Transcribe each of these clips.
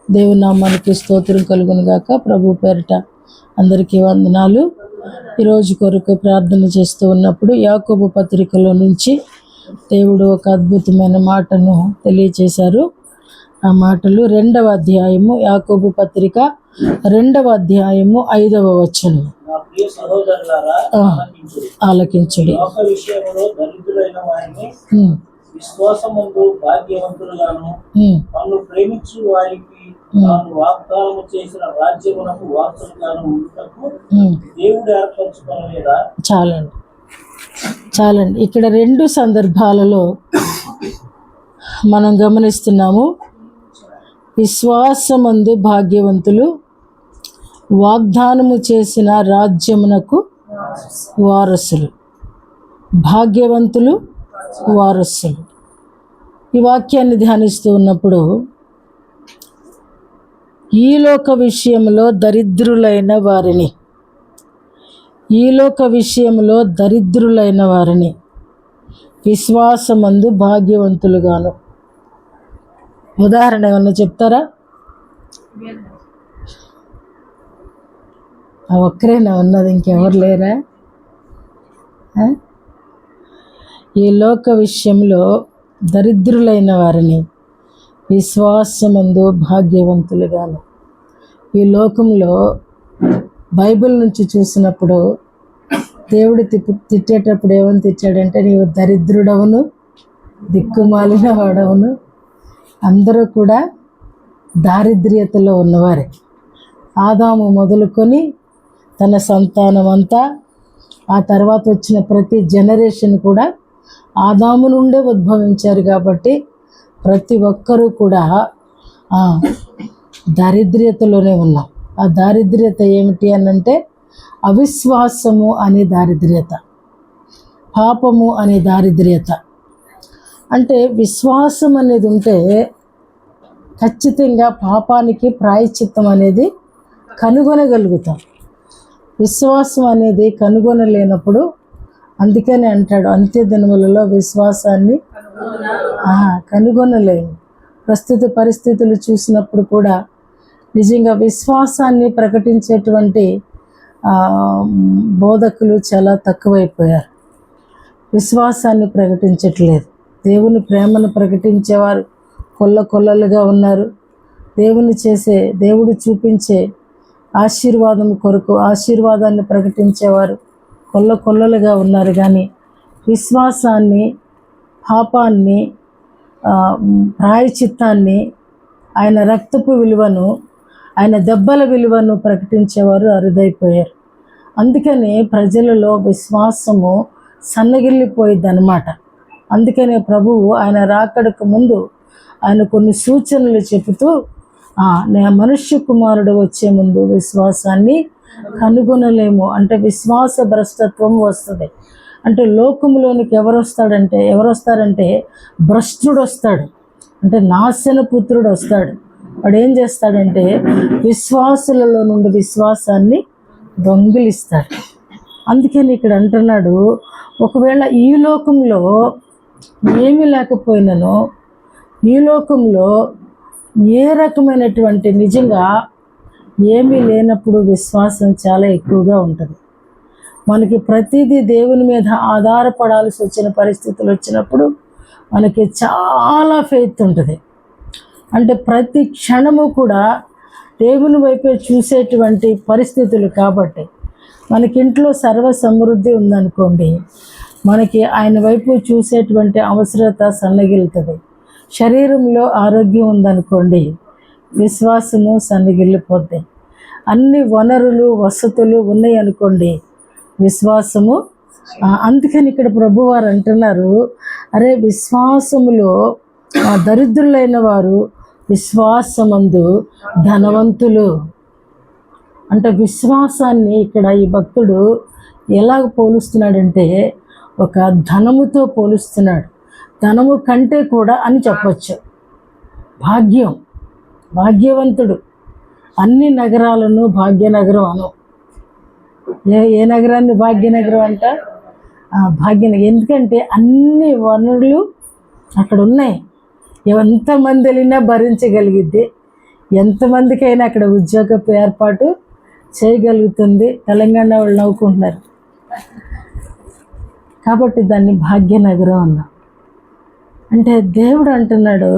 దేవుని నామానికి స్తోత్రం కలుగును గాక. ప్రభు పేరిట అందరికీ వందనాలు. ఈరోజు కొరకు ప్రార్థన చేస్తూ ఉన్నప్పుడు యాకోబు పత్రికలో నుంచి దేవుడు ఒక అద్భుతమైన మాటను తెలియచేశారు. ఆ మాటలు 2వ అధ్యాయము, యాకోబు పత్రిక 2వ అధ్యాయము 5వ వచనం. ఆలకించుడి. విశ్వాసమందు భాగ్యవంతులుగాను నన్ను ప్రేమించు వారికి తాను వాగ్దానము చేసిన రాజ్యమునకు వారసులుగాను ఉండుటకు దేవుడు ఏర్పరచుకోలేదా? చాలండి. ఇక్కడ 2 సందర్భాలలో మనం గమనిస్తున్నాము. విశ్వాసమందు భాగ్యవంతులు, వాగ్దానము చేసిన రాజ్యమునకు వారసులు. భాగ్యవంతులు, వారసులు. ఈ వాక్యాన్ని ధ్యానిస్తూ ఉన్నప్పుడు ఈ లోక విషయంలో దరిద్రులైన వారిని విశ్వాసమందు భాగ్యవంతులుగాను. ఉదాహరణ ఏమన్నా చెప్తారా? ఒక్కరేనా ఉన్నది? ఇంకెవరు లేరా? ఈ లోక విషయంలో దరిద్రులైన వారిని విశ్వాసమందు భాగ్యవంతులుగాను. ఈ లోకంలో బైబిల్ నుంచి చూసినప్పుడు దేవుడు తిట్టేటప్పుడు ఏమని తిట్టాడంటే, నీవు దరిద్రుడవును, దిక్కుమాలిన వాడవును. అందరూ కూడా దారిద్ర్యతలో ఉన్నవారే. ఆదాము మొదలుకొని తన సంతానం అంతా, ఆ తర్వాత వచ్చిన ప్రతి జనరేషన్ కూడా ఆదాము నుండే ఉద్భవించారు. కాబట్టి ప్రతి ఒక్కరూ కూడా దారిద్ర్యతలోనే ఉన్నాం. ఆ దారిద్ర్యత ఏమిటి అనంటే అవిశ్వాసము అనే దారిద్ర్యత, పాపము అనే దారిద్ర్యత. అంటే విశ్వాసం అనేది ఉంటే ఖచ్చితంగా పాపానికి ప్రాయశ్చిత్తం అనేది కనుగొనగలుగుతాం. విశ్వాసం అనేది కనుగొనలేనప్పుడు, అందుకని అంటాడు అంత్య దినములలో విశ్వాసాన్ని కనుగొనలేము. ప్రస్తుత పరిస్థితులు చూసినప్పుడు కూడా నిజంగా విశ్వాసాన్ని ప్రకటించేటువంటి బోధకులు చాలా తక్కువైపోయారు. విశ్వాసాన్ని ప్రకటించట్లేదు. దేవుని ప్రేమను ప్రకటించేవారు కొల్లలుగా ఉన్నారు. దేవుడు చూపించే ఆశీర్వాదం కొరకు ఆశీర్వాదాన్ని ప్రకటించేవారు కొల్లలుగా ఉన్నారు. కానీ విశ్వాసాన్ని, పాపాన్ని, ప్రాయశ్చిత్తాన్ని, ఆయన రక్తపు విలువను, ఆయన దెబ్బల విలువను ప్రకటించేవారు అరుదైపోయారు. అందుకనే ప్రజలలో విశ్వాసము సన్నగిల్లిపోయింది అన్నమాట. అందుకనే ప్రభువు ఆయన రాకడకు ముందు ఆయన కొన్ని సూచనలు చెబుతూ, మనుష్య కుమారుడు వచ్చే ముందు విశ్వాసాన్ని కనుగొనలేము. అంటే విశ్వాస భ్రష్టత్వం వస్తుంది. అంటే లోకంలోనికి ఎవరు వస్తారంటే భ్రష్టుడు వస్తాడు. అంటే నాశన పుత్రుడు వస్తాడు. వాడు ఏం చేస్తాడంటే విశ్వాసులలో నుండి విశ్వాసాన్ని దొంగిలిస్తాడు. అందుకని ఇక్కడ అంటున్నాడు, ఒకవేళ ఈ లోకంలో ఏమీ లేకపోయినను, ఈ లోకంలో ఏ రకమైనటువంటి నిజంగా ఏమీ లేనప్పుడు విశ్వాసం చాలా ఎక్కువగా ఉంటుంది. మనకి ప్రతిదీ దేవుని మీద ఆధారపడాల్సి వచ్చిన పరిస్థితులు వచ్చినప్పుడు మనకి చాలా ఫెయిత్ ఉంటుంది. అంటే ప్రతి క్షణము కూడా దేవుని వైపే చూసేటువంటి పరిస్థితులు. కాబట్టి మనకి ఇంట్లో సర్వ సమృద్ధి ఉందనుకోండి, మనకి ఆయన వైపు చూసేటువంటి అవసరత సన్నగిలుతుంది. శరీరంలో ఆరోగ్యం ఉందనుకోండి, విశ్వాసము సన్నగిల్లిపోద్ది. అన్ని వనరులు, వసతులు ఉన్నాయి అనుకోండి, విశ్వాసము. అందుకని ఇక్కడ ప్రభువారు అంటున్నారు, అరే విశ్వాసములో దరిద్రులైన వారు విశ్వాసమందు ధనవంతులు. అంటే విశ్వాసాన్ని ఇక్కడ ఈ భక్తుడు ఎలాగ పోలుస్తున్నాడంటే ఒక ధనముతో పోలుస్తున్నాడు. ధనము కంటే కూడా అని చెప్పచ్చు. భాగ్యవంతుడు. అన్ని నగరాలను భాగ్యనగరం అను. ఏ నగరాన్ని భాగ్యనగరం అంట? భాగ్యనగరం. ఎందుకంటే అన్ని వనరులు అక్కడ ఉన్నాయి. ఎంతమంది వెళ్ళినా భరించగలిగిద్ది. ఎంతమందికైనా అక్కడ ఉద్యోగపు ఏర్పాటు చేయగలుగుతుంది. తెలంగాణ వాళ్ళు నవ్వుకుంటున్నారు కాబట్టి దాన్ని భాగ్యనగరం అన్నాం. అంటే దేవుడు అంటున్నాడు,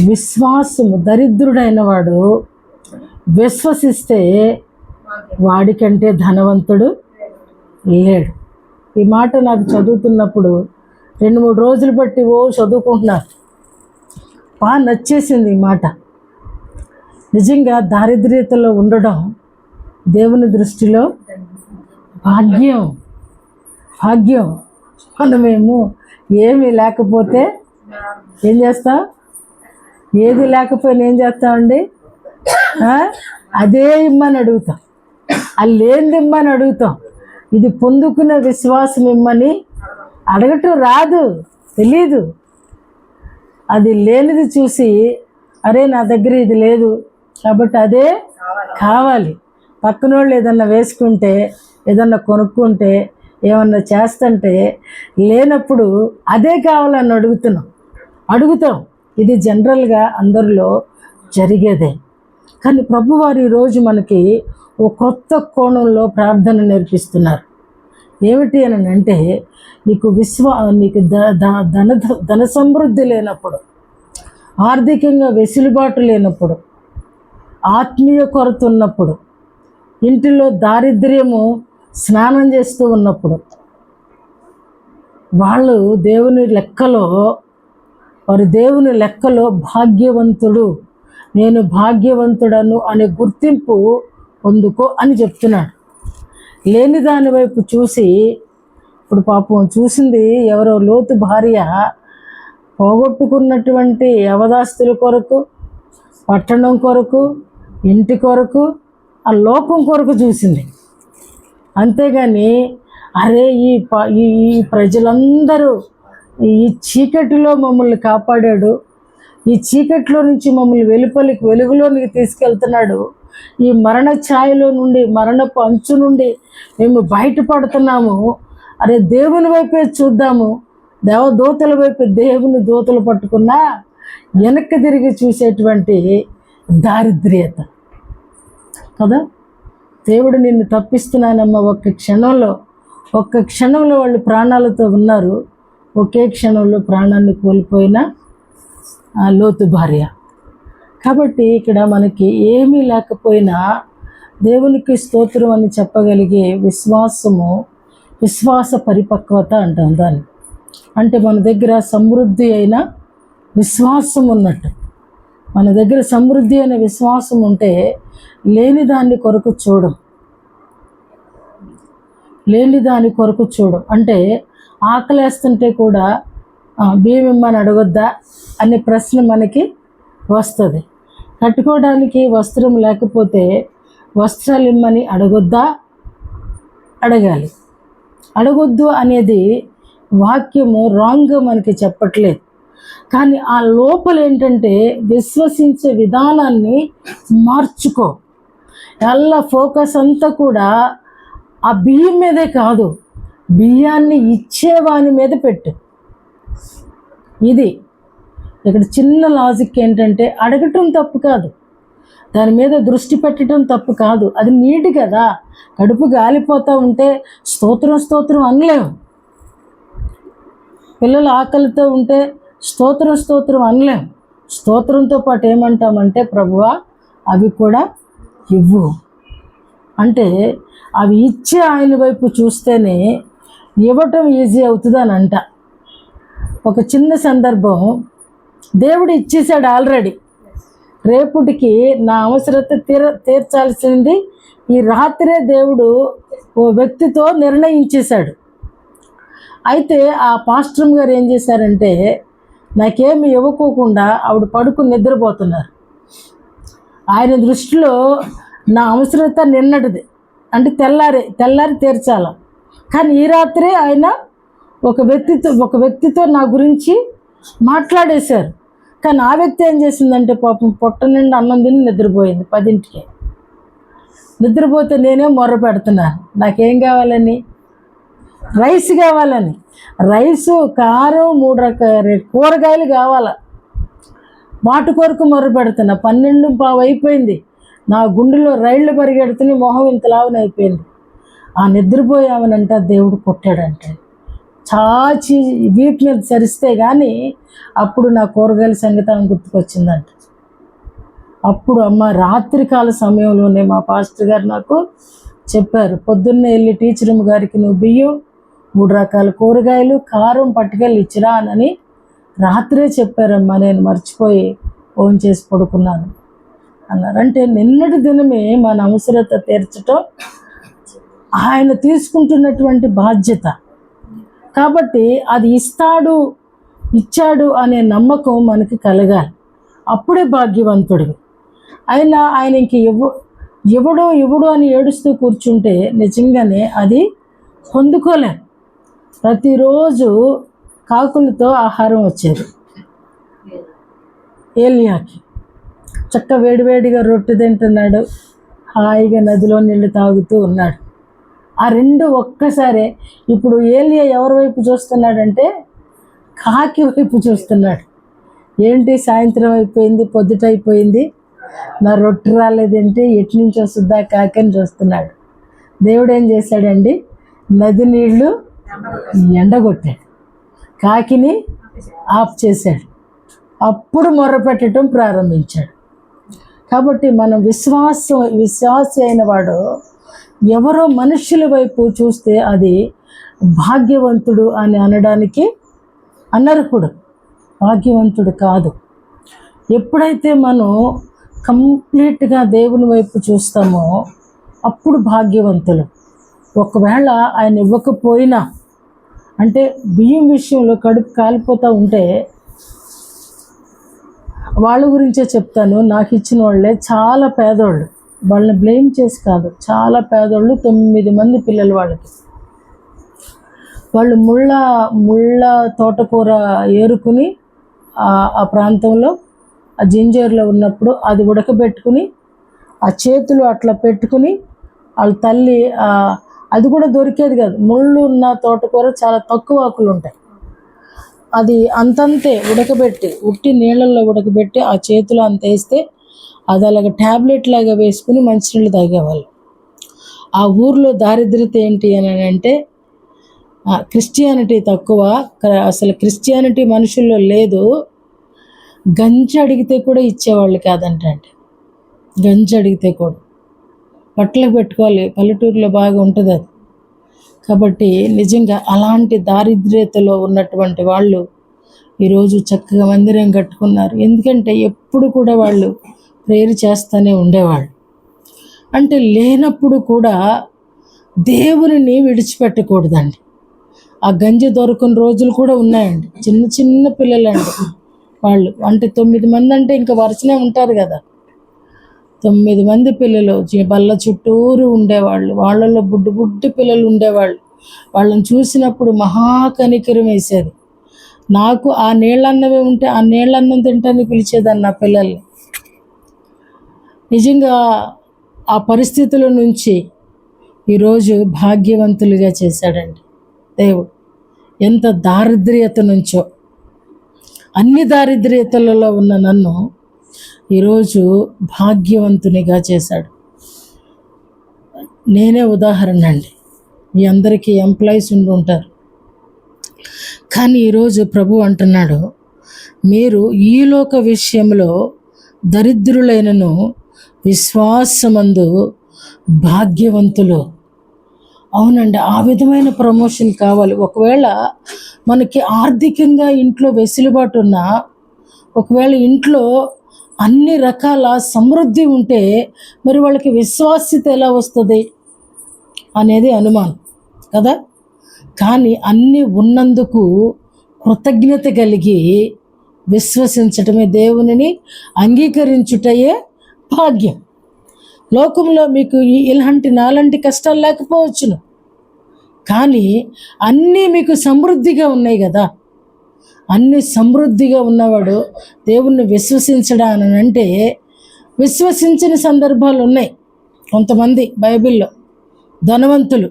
విశ్వాసము, దరిద్రుడైన వాడు విశ్వసిస్తే వాడికంటే ధనవంతుడు లేడు. ఈ మాట నాకు చదువుతున్నప్పుడు 2-3 రోజులు బట్టి చదువుకుంటున్నారు. బాగా నచ్చేసింది ఈ మాట. నిజంగా దారిద్ర్యతలో ఉండడం దేవుని దృష్టిలో భాగ్యం. మనమేమో ఏమీ లేకపోతే ఏం చేస్తాం? ఏది లేకపోయినా ఏం చేస్తామండి? అదే ఇమ్మని అడుగుతాం, అది లేనిది ఇమ్మని అడుగుతాం. ఇది పొందుకునే విశ్వాసం ఇమ్మని అడగటం రాదు, తెలీదు. అది లేనిది చూసి, అరే నా దగ్గర ఇది లేదు కాబట్టి అదే కావాలి. పక్కన వాళ్ళు ఏదన్నా వేసుకుంటే, ఏదన్నా కొనుక్కుంటే, ఏమన్నా చేస్తుంటే లేనప్పుడు అదే కావాలని అడుగుతాం. ఇది జనరల్గా అందరిలో జరిగేదే. కానీ ప్రభువారు ఈరోజు మనకి ఓ క్రొత్త కోణంలో ప్రార్థన నేర్పిస్తున్నారు. ఏమిటి అని అంటే, నీకు ధన సమృద్ధి లేనప్పుడు, ఆర్థికంగా వెసులుబాటు లేనప్పుడు, ఆత్మీయ కొరత ఉన్నప్పుడు, ఇంటిలో దారిద్ర్యము స్నానం చేస్తూ ఉన్నప్పుడు, వారు దేవుని లెక్కలో భాగ్యవంతుడు, నేను భాగ్యవంతుడను అనే గుర్తింపు పొందుకో అని చెప్తున్నాడు. లేని దాని వైపు చూసి, ఇప్పుడు పాపం చూసింది ఎవరో లోతు భార్య పోగొట్టుకున్నటువంటి యవదాస్తుల కొరకు, పట్టణం కొరకు, ఇంటి కొరకు, ఆ లోకం కొరకు చూసింది. అంతేగాని అరే ఈ ప్రజలందరూ ఈ చీకటిలో మమ్మల్ని కాపాడాడు, ఈ చీకటిలో నుంచి మమ్మల్ని వెలుగులోనికి తీసుకెళ్తున్నాడు, ఈ మరణ ఛాయలో నుండి, మరణపు అంచు నుండి మేము బయటపడుతున్నాము, అరే దేవుని వైపే చూద్దాము, దేవదూతల వైపు దేవుని దూతలు పట్టుకున్నా వెనక్కి తిరిగి చూసేటువంటి దారిద్ర్యత కదా. దేవుడు నిన్ను తప్పిస్తున్నానమ్మా, ఒక్క క్షణంలో వాళ్ళు ప్రాణాలతో ఉన్నారు. ఒకే క్షణంలో ప్రాణాన్ని కోల్పోయిన లోతు భార్య. కాబట్టి ఇక్కడ మనకి ఏమీ లేకపోయినా దేవునికి స్తోత్రం అని చెప్పగలిగే విశ్వాస పరిపక్వత అంటాం దాన్ని. అంటే మన దగ్గర సమృద్ధి అయిన విశ్వాసం ఉన్నట్టు. మన దగ్గర సమృద్ధి అయిన విశ్వాసం ఉంటే లేని దాని కొరకు చూడం. అంటే ఆకలేస్తుంటే కూడా బియ్యం ఇమ్మని అడగొద్దా అనే ప్రశ్న మనకి వస్తుంది. కట్టుకోవడానికి వస్త్రం లేకపోతే వస్త్రాలు ఇమ్మని అడగాలి. అడగొద్దు అనేది వాక్యము రాంగ్ మనకి చెప్పట్లేదు. కానీ ఆ లోపల ఏంటంటే విశ్వసించే విధానాన్ని మార్చుకో. ఫోకస్ అంతా కూడా ఆ బియ్యం మీదే కాదు, బియ్యాన్ని ఇచ్చేవాని మీద పెట్టు. ఇది ఇక్కడ చిన్న లాజిక్ ఏంటంటే, అడగటం తప్పు కాదు, దాని మీద దృష్టి పెట్టడం తప్పు కాదు. అది నీటి కదా, కడుపు గాలిపోతూ ఉంటే స్తోత్రం అనలేము. పిల్లలు ఆకలితో ఉంటే స్తోత్రం అనలేం. స్తోత్రంతో పాటు ఏమంటామంటే, ప్రభువా అవి కూడా ఇవ్వు అంటే, అవి ఇచ్చే ఆయన వైపు చూస్తేనే ఇవ్వటం ఈజీ అవుతుందని అంట. ఒక చిన్న సందర్భం, దేవుడు ఇచ్చేసాడు ఆల్రెడీ. రేపుటికి నా అవసరత తీర్చాల్సింది ఈ రాత్రే దేవుడు ఓ వ్యక్తితో నిర్ణయించేశాడు. అయితే ఆ పాస్టర్ గారు ఏం చేశారంటే, నాకేమి ఇవ్వకోకుండా ఆవిడ పడుకుని నిద్రపోతున్నారు. ఆయన దృష్టిలో నా అవసరత నిన్నటిది, అంటే తెల్లారి తీర్చాల. కానీ ఈ రాత్రే ఆయన ఒక వ్యక్తితో నా గురించి మాట్లాడేశారు. కానీ ఆ వ్యక్తి ఏం చేసిందంటే, పాపం పొట్ట నిండా అన్నం తిని నిద్రపోయింది. 10ంటికే నిద్రపోతే నేనే మొర్ర పెడుతున్నాను, నాకేం కావాలని? రైస్ కావాలని. రైసు, కారం, 3 రకాల కూరగాయలు కావాల. వాటి కొరకు మొరపెడుతున్నా. 12:15 అయిపోయింది. నా గుండెలో రైళ్లు పరిగెడుతుని మొహం ఇంతలావునైపోయింది. ఆ నిద్రపోయామనంట దేవుడు కొట్టాడంట. చాచి వీపు మీద సరిస్తే కానీ అప్పుడు నా కూరగాయల సంగతి ఆమె గుర్తుకొచ్చిందంట. అప్పుడు అమ్మ రాత్రికాల సమయంలోనే మా పాస్టర్ గారు నాకు చెప్పారు, పొద్దున్నే వెళ్ళి టీచర్ గారికి నువ్వు బియ్యం 3 రకాల కూరగాయలు కారం పట్టుకెళ్ళి ఇచ్చిరా అని రాత్రే చెప్పారమ్మా. నేను మర్చిపోయి ఫోన్ చేసి పడుకున్నాను అన్నారు. అంటే నిన్నటి దినమే మన అవసరత తీర్చటం ఆయన తీసుకుంటున్నటువంటి బాధ్యత. కాబట్టి అది ఇచ్చాడు అనే నమ్మకం మనకి కలగాలి. అప్పుడే భాగ్యవంతుడివి. ఆయన ఇంక ఇవ్వడు అని ఏడుస్తూ కూర్చుంటే నిజంగానే అది పొందుకోలేం. ప్రతిరోజు కాకులతో ఆహారం వచ్చేది ఏలియాకి. చక్క వేడివేడిగా రొట్టె తింటున్నాడు, హాయిగా నదిలో నీళ్ళు తాగుతూ ఉన్నాడు. ఆ రెండు ఒక్కసారే. ఇప్పుడు ఏలియా ఎవరి వైపు చూస్తున్నాడంటే కాకి వైపు చూస్తున్నాడు. ఏంటి సాయంత్రం అయిపోయింది, పొద్దుటైపోయింది, నా రొట్టె రాలేదేంటి, ఎటు నుంచి వస్తుందా కాకి అని చూస్తున్నాడు. దేవుడు ఏం చేశాడండి, నది నీళ్లు ఎండగొట్టాడు, కాకిని ఆఫ్ చేశాడు. అప్పుడు మొర్రపెట్టడం ప్రారంభించాడు. కాబట్టి మనం విశ్వాసి అయిన వాడు ఎవరో మనుష్యుల వైపు చూస్తే అది భాగ్యవంతుడు అని అనడానికి అనర్హుడు, భాగ్యవంతుడు కాదు. ఎప్పుడైతే మనం కంప్లీట్గా దేవుని వైపు చూస్తామో అప్పుడు భాగ్యవంతులు. ఒకవేళ ఆయన ఇవ్వకపోయినా, అంటే బియ్యం విషయంలో కడుపు కాలిపోతూ ఉంటే వాళ్ళ గురించే చెప్తాను. నాకు ఇచ్చిన వాళ్ళే చాలా పేదోళ్ళు, వాళ్ళని బ్లేమ్ చేసి కాదు, చాలా పేదోళ్ళు. 9 మంది పిల్లలు వాళ్ళకి. వాళ్ళు ముళ్ళ తోటకూర ఏరుకుని ఆ ప్రాంతంలో ఆ జింజర్లో ఉన్నప్పుడు అది ఉడకబెట్టుకుని ఆ చేతులు అట్లా పెట్టుకుని వాళ్ళ తల్లి, అది కూడా దొరికేది కాదు. ముళ్ళు ఉన్న తోటకూర చాలా తక్కువ ఆకులు ఉంటాయి. అది అంతంతే ఉడకబెట్టి, ఉట్టి నీళ్ళల్లో ఉడకబెట్టి ఆ చేతిలో అంత వేస్తే అది అలాగ ట్యాబ్లెట్ లాగా వేసుకుని మంచినీళ్ళు తాగేవాళ్ళు. ఆ ఊర్లో దారిద్ర్యత ఏంటి అని అంటే క్రిస్టియానిటీ తక్కువ, అసలు క్రిస్టియానిటీ మనుషుల్లో లేదు. గంజి అడిగితే కూడా ఇచ్చేవాళ్ళు కాదంటే, గంజి అడిగితే కూడా బట్టలకు పెట్టుకోవాలి, పల్లెటూరులో బాగా ఉంటుంది అది. కాబట్టి నిజంగా అలాంటి దారిద్ర్యతలో ఉన్నటువంటి వాళ్ళు ఈరోజు చక్కగా మందిరం కట్టుకున్నారు. ఎందుకంటే ఎప్పుడు కూడా వాళ్ళు ప్రేయర్ చేస్తూనే ఉండేవాళ్ళు. అంటే లేనప్పుడు కూడా దేవుని విడిచిపెట్టకూడదండి. ఆ గంజి దొరకని రోజులు కూడా ఉన్నాయండి. చిన్న పిల్లలండి వాళ్ళు. అంటే 9 మంది అంటే ఇంకా వరుసనే ఉంటారు కదా. 9 మంది పిల్లలు బల్ల చుట్టూరు ఉండేవాళ్ళు. వాళ్ళలో బుడ్డి పిల్లలు ఉండేవాళ్ళు. వాళ్ళని చూసినప్పుడు మహాకనికరం వేసేది. నాకు ఆ నీళ్ళన్నవే ఉంటే ఆ నీళ్ళన్నం తింటానికి పిలిచేదాన్ని నా పిల్లల్ని. నిజంగా ఆ పరిస్థితుల నుంచి ఈరోజు భాగ్యవంతులుగా చేశాడండి దేవుడు. ఎంత దారిద్ర్యత నుంచో, అన్ని దారిద్ర్యతలలో ఉన్న నన్ను ఈరోజు భాగ్యవంతునిగా చేశాడు. నేనే ఉదాహరణ అండి. మీ అందరికీ ఎంప్లాయీస్ ఉంటారు, కానీ ఈరోజు ప్రభు అంటున్నాడు, మీరు ఈ లోక విషయంలో దరిద్రులైనను విశ్వాసమందు భాగ్యవంతులు. అవునండి, ఆ విధమైన ప్రమోషన్ కావాలి. ఒకవేళ మనకి ఆర్థికంగా ఇంట్లో వెసులుబాటు ఉన్నా, ఒకవేళ ఇంట్లో అన్ని రకాల సమృద్ధి ఉంటే మరి వాళ్ళకి విశ్వాస్యత ఎలా వస్తుంది అనేది అనుమానం కదా. కానీ అన్నీ ఉన్నందుకు కృతజ్ఞత కలిగి విశ్వసించటమే, దేవునిని అంగీకరించుటయే భాగ్యం. లోకంలో మీకు నాలాంటి కష్టాలు లేకపోవచ్చును, కానీ అన్నీ మీకు సమృద్ధిగా ఉన్నాయి కదా. అన్ని సమృద్ధిగా ఉన్నవాడు దేవుణ్ణి విశ్వసించడా అని అంటే విశ్వసించిన సందర్భాలు ఉన్నాయి. కొంతమంది బైబిల్లో ధనవంతులు,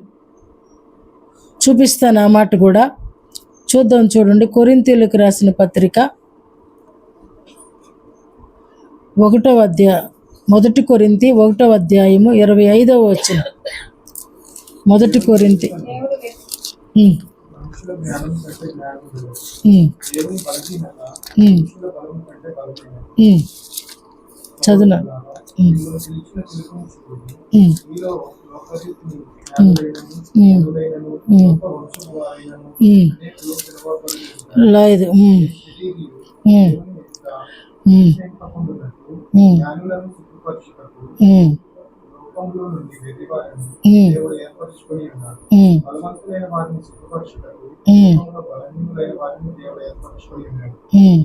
చూపిస్తాను ఆ మాట కూడా. చూద్దాం, చూడండి. కొరింథీయులకు రాసిన పత్రిక మొదటి కొరింథీ 1వ అధ్యాయము 25వ వచనం. మొదటి కొరింథీ ఉమ్, మనుషుల జ్ఞానం కంటే జ్ఞానములు, ఉమ్, దేవుని బలహీనత ఉమ్, మనుషుల బలం కంటే బలహీనత. ఉమ్. చదువునా. మిమ్మల్ని పిలిచిన పిలుపును చూడండి. ఉమ్, మీలో లోకరీతిని జ్ఞానులైనను, ఉమ్, జ్ఞానులైనను, ఉమ్, గొప్ప వంశపు వారైనను ఉమ్. అనేకులు పిలువబడి ఉంటారు. లేదు. శరీరులు ఉమ్, దేవుని ఎదుట ఉమ్, అతిశయింపకుండునట్లు ఉమ్, జ్ఞానులను సిగ్గుపరచుటకు ఉమ్, లోకంలో నుండి వెర్రివారిని ఉమ్, దేవుడు ఏర్పరచుకొని ఉన్నాడు. ఉమ్, బలవంతులైన వారిని సిగ్గుపరచుటకు ఉమ్, లోకంలో బలహీనులైన వారిని దేవుడు ఏర్పరచుకొని ఉన్నాడు. ఉమ్,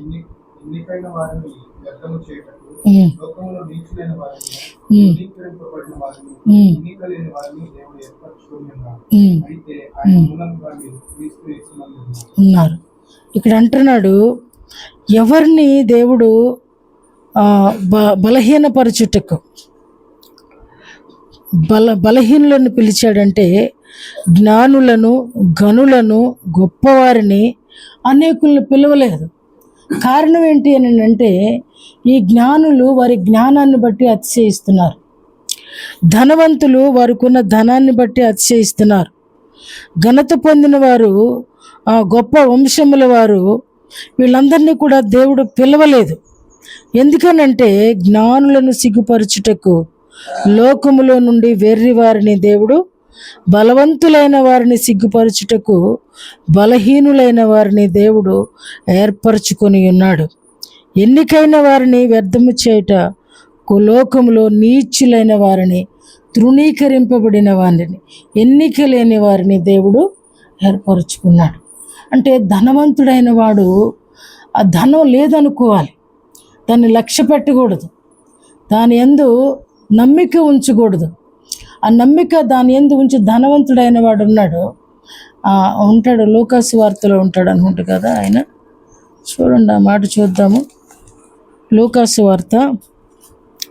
ఎన్నికైన వారిని వ్యర్థము చేయటకు ఉమ్, లోకంలో నీచులైన వారిని, ఉమ్, ధృవీకరింపబడిన వారిని, ఉమ్, ఎన్నిక లేని వారిని దేవుడు ఏర్పరచుకొని ఉన్నాడు. ఉమ్. అయితే ఆయన మూలంగా మీరు క్రీస్తు యేసునందు ఉన్నారు. ఉన్నారు. ఇక్కడ అంటున్నాడు, ఎవరిని దేవుడు బలహీనపరచుటకు బలహీనులను పిలిచాడంటే జ్ఞానులను, గనులను, గొప్పవారిని అనేకులను పిలవలేదు. కారణం ఏంటి అని అంటే, ఈ జ్ఞానులు వారి జ్ఞానాన్ని బట్టి అతిశయిస్తున్నారు. ధనవంతులు వారికి ఉన్న ధనాన్ని బట్టి అతిశయిస్తున్నారు. ఘనత పొందిన వారు, గొప్ప వంశముల వారు, వీళ్ళందరినీ కూడా దేవుడు పిలవలేదు. ఎందుకనంటే జ్ఞానులను సిగ్గుపరచుటకు లోకములో నుండి వెర్రి వారిని దేవుడు, బలవంతులైన వారిని సిగ్గుపరచుటకు బలహీనులైన వారిని దేవుడు ఏర్పరచుకొని ఉన్నాడు. ఎన్నికైన వారిని వ్యర్థము చేయుట, లోకములో నీచులైన వారిని, తృణీకరింపబడిన వారిని, ఎన్నిక లేని వారిని దేవుడు ఏర్పరచుకున్నాడు. అంటే ధనవంతుడైన వాడు ఆ ధనం లేదనుకోవాలి, దాన్ని లక్ష్య పెట్టకూడదు, దాని యందు నమ్మిక ఉంచకూడదు. ఆ నమ్మిక దాని యందు ఉంచి ధనవంతుడైన వాడు ఉంటాడు. లూకాసు వార్తలో ఉంటాడు అనుకుంటా కదా ఆయన. చూడండి, ఆ మాట చూద్దాము. లూకాసు వార్త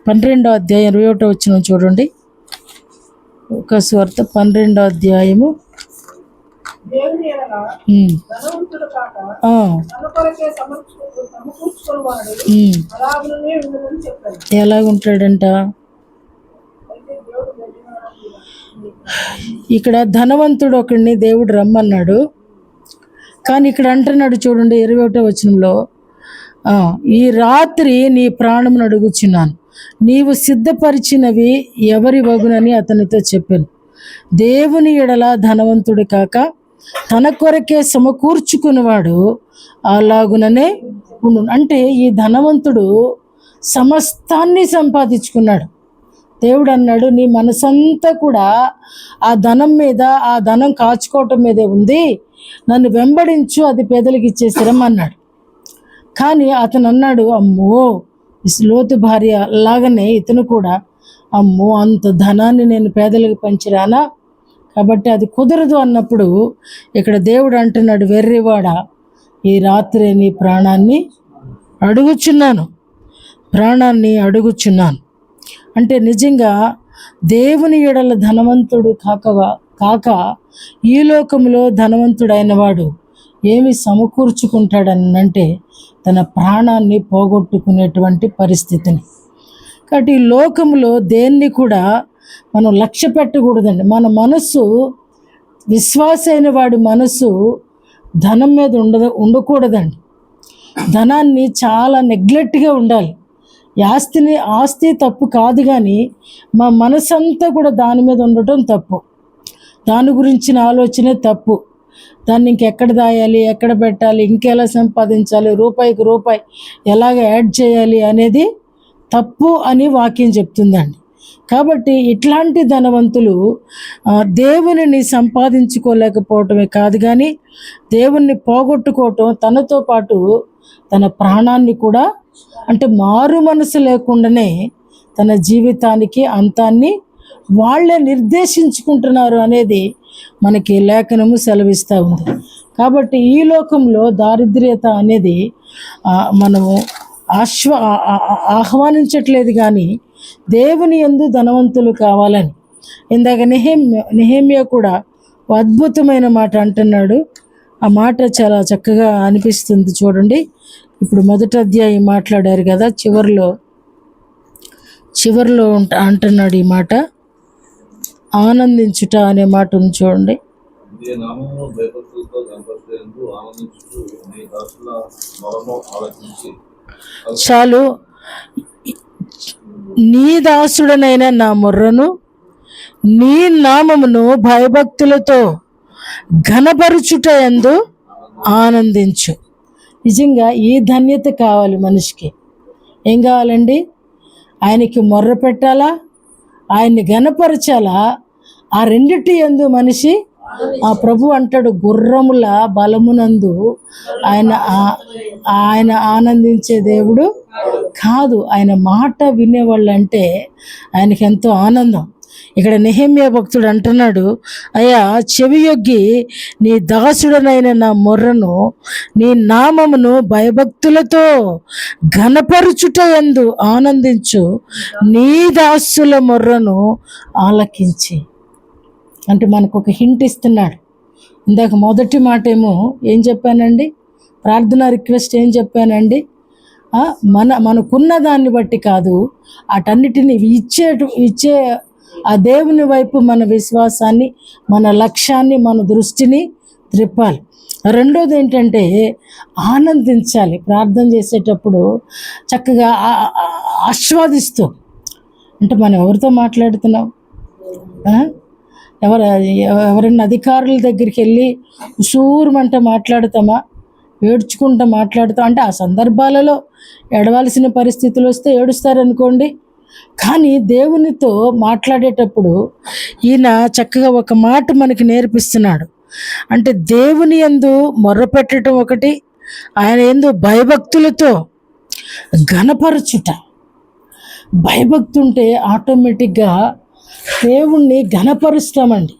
12వ అధ్యాయం 21వ వచనం చూడండి. లూకాసు వార్త 12వ అధ్యాయము. దేవుని ఎడల ధనవంతుడు కాక తన కొరకే సమకూర్చుకొనివాడు అలాగుననే ఉండునని చెప్పాడు. ఎలాగుంటాడంట? ఇక్కడ ధనవంతుడు ఒకడిని దేవుడు రమ్మన్నాడు, కానీ ఇక్కడ అంటున్నాడు చూడండి 21వ వచనంలో, ఈ రాత్రి నీ ప్రాణమును అడుగుచున్నాను, నీవు సిద్ధపరిచినవి ఎవరి వగునని అతనితో చెప్పాను. దేవుని ఎడల ధనవంతుడు కాక తన కొరకే సమకూర్చుకునేవాడు అలాగుననే ఉండు. అంటే ఈ ధనవంతుడు సమస్తాన్ని సంపాదించుకున్నాడు. దేవుడు అన్నాడు, నీ మనసంతా కూడా ఆ ధనం మీద, ఆ ధనం కాచుకోవటం మీదే ఉంది, నన్ను వెంబడించు, అది పేదలకు ఇచ్చేసిరమ్మన్నాడు. కానీ అతను అన్నాడు, అమ్మో, లోతు భార్య లాగానే ఇతను కూడా, అమ్మో, అంత ధనాన్ని నేను పేదలకు పంచిరానా, కాబట్టి అది కుదరదు అన్నప్పుడు ఇక్కడ దేవుడు అంటున్నాడు, వెర్రివాడా, ఈ రాత్రి నీ ప్రాణాన్ని అడుగుచున్నాను. అంటే నిజంగా దేవుని ఎడల ధనవంతుడు కాక ఈ లోకంలో ధనవంతుడైన వాడు ఏమి సమకూర్చుకుంటాడనంటే తన ప్రాణాన్ని పోగొట్టుకునేటువంటి పరిస్థితిని. కాబట్టి ఈ లోకంలో దేన్ని కూడా మనం లక్ష్య పెట్టకూడదండి. మన మనస్సు, విశ్వాసైన వాడి మనస్సు ధనం మీద ఉండకూడదండి. ధనాన్ని చాలా నెగ్లెక్ట్గా ఉండాలి. ఆస్తి తప్పు కాదు, కానీ మా మనసంతా కూడా దాని మీద ఉండటం తప్పు. దాని గురించిన ఆలోచనే తప్పు. దాన్ని ఇంకెక్కడ దాయాలి, ఎక్కడ పెట్టాలి, ఇంకెలా సంపాదించాలి, రూపాయికి రూపాయి ఎలాగ యాడ్ చేయాలి అనేది తప్పు అని వాక్యం చెప్తుందండి. కాబట్టి ఇట్లాంటి ధనవంతులు దేవునిని సంపాదించుకోలేకపోవటమే కాదు, కానీ దేవుణ్ణి పోగొట్టుకోవటం, తనతో పాటు తన ప్రాణాన్ని కూడా, అంటే మారు మనసు లేకుండానే తన జీవితానికి అంతాన్ని వాళ్ళే నిర్దేశించుకుంటున్నారు అనేది మనకి లేఖనము సెలవిస్తూ ఉంది. కాబట్టి ఈ లోకంలో దారిద్ర్యత అనేది మనము ఆహ్వానించట్లేదు, కానీ దేవుని యందు ధనవంతులు కావాలని. ఇందాక నెహెమ్యా కూడా అద్భుతమైన మాట అంటున్నాడు. ఆ మాట చాలా చక్కగా అనిపిస్తుంది చూడండి. ఇప్పుడు మొదటి అధ్యాయం మాట్లాడారు కదా, చివరిలో చివరిలో అంటున్నాడు ఈ మాట, ఆనందించుట అనే మాట ఉంది చూడండి. నీ నామమును భయభక్తులతో కనపరిచేందుకు ఆనందించుచు నీ దాసుల మొరను ఆలకించి. చాలు. నీ దాసుడనైన నా మొర్రను నీ నామమును భయభక్తులతో ఘనపరుచుట యందు ఆనందించు. నిజంగా ఈ ధన్యత కావాలి మనిషికి. ఏం కావాలండి? ఆయనకి మొర్ర పెట్టాలా, ఆయన్ని ఘనపరచాలా. ఆ రెండిటి యందు మనిషి, ఆ ప్రభు అంటాడు, గుర్రముల బలమునందు ఆయన ఆనందించే దేవుడు కాదు. ఆయన మాట వినేవాళ్ళంటే ఆయనకి ఎంతో ఆనందం. ఇక్కడ నెహెమ్యా భక్తుడు అంటున్నాడు, అయ్యా చెవియొగ్గి నీ దాసుడనైన నా మొర్రను నీ నామమును భయభక్తులతో ఘనపరుచుట యందు ఆనందించు, నీ దాసుల మొర్రను ఆలకించి. అంటే మనకు ఒక హింట్ ఇస్తున్నాడు. ఇందాక మొదటి మాట ఏమో ఏం చెప్పానండి? ప్రార్థనా రిక్వెస్ట్ ఏం చెప్పానండి? మనకున్న దాన్ని బట్టి కాదు, అటన్నిటిని ఇచ్చే ఆ దేవుని వైపు మన విశ్వాసాన్ని, మన లక్ష్యాన్ని, మన దృష్టిని త్రిప్పాలి. రెండోది ఏంటంటే ఆనందించాలి. ప్రార్థన చేసేటప్పుడు చక్కగా ఆస్వాదిస్తూ. అంటే మనం ఎవరితో మాట్లాడుతున్నాం? ఎవరైనా అధికారుల దగ్గరికి వెళ్ళి ఉసూరుమంటే మాట్లాడతామా? ఏడ్చుకుంటూ మాట్లాడతాం. అంటే ఆ సందర్భాలలో ఏడవలసిన పరిస్థితులు వస్తే ఏడుస్తారనుకోండి. కానీ దేవునితో మాట్లాడేటప్పుడు ఈయన చక్కగా ఒక మాట మనకి నేర్పిస్తున్నాడు. అంటే దేవుని యందు మొర్రపెట్టడం ఒకటి, ఆయన యందు భయభక్తులతో ఘనపరచుట. భయభక్తి ఉంటే ఆటోమేటిక్గా దేవుణ్ణి ఘనపరుస్తామండి.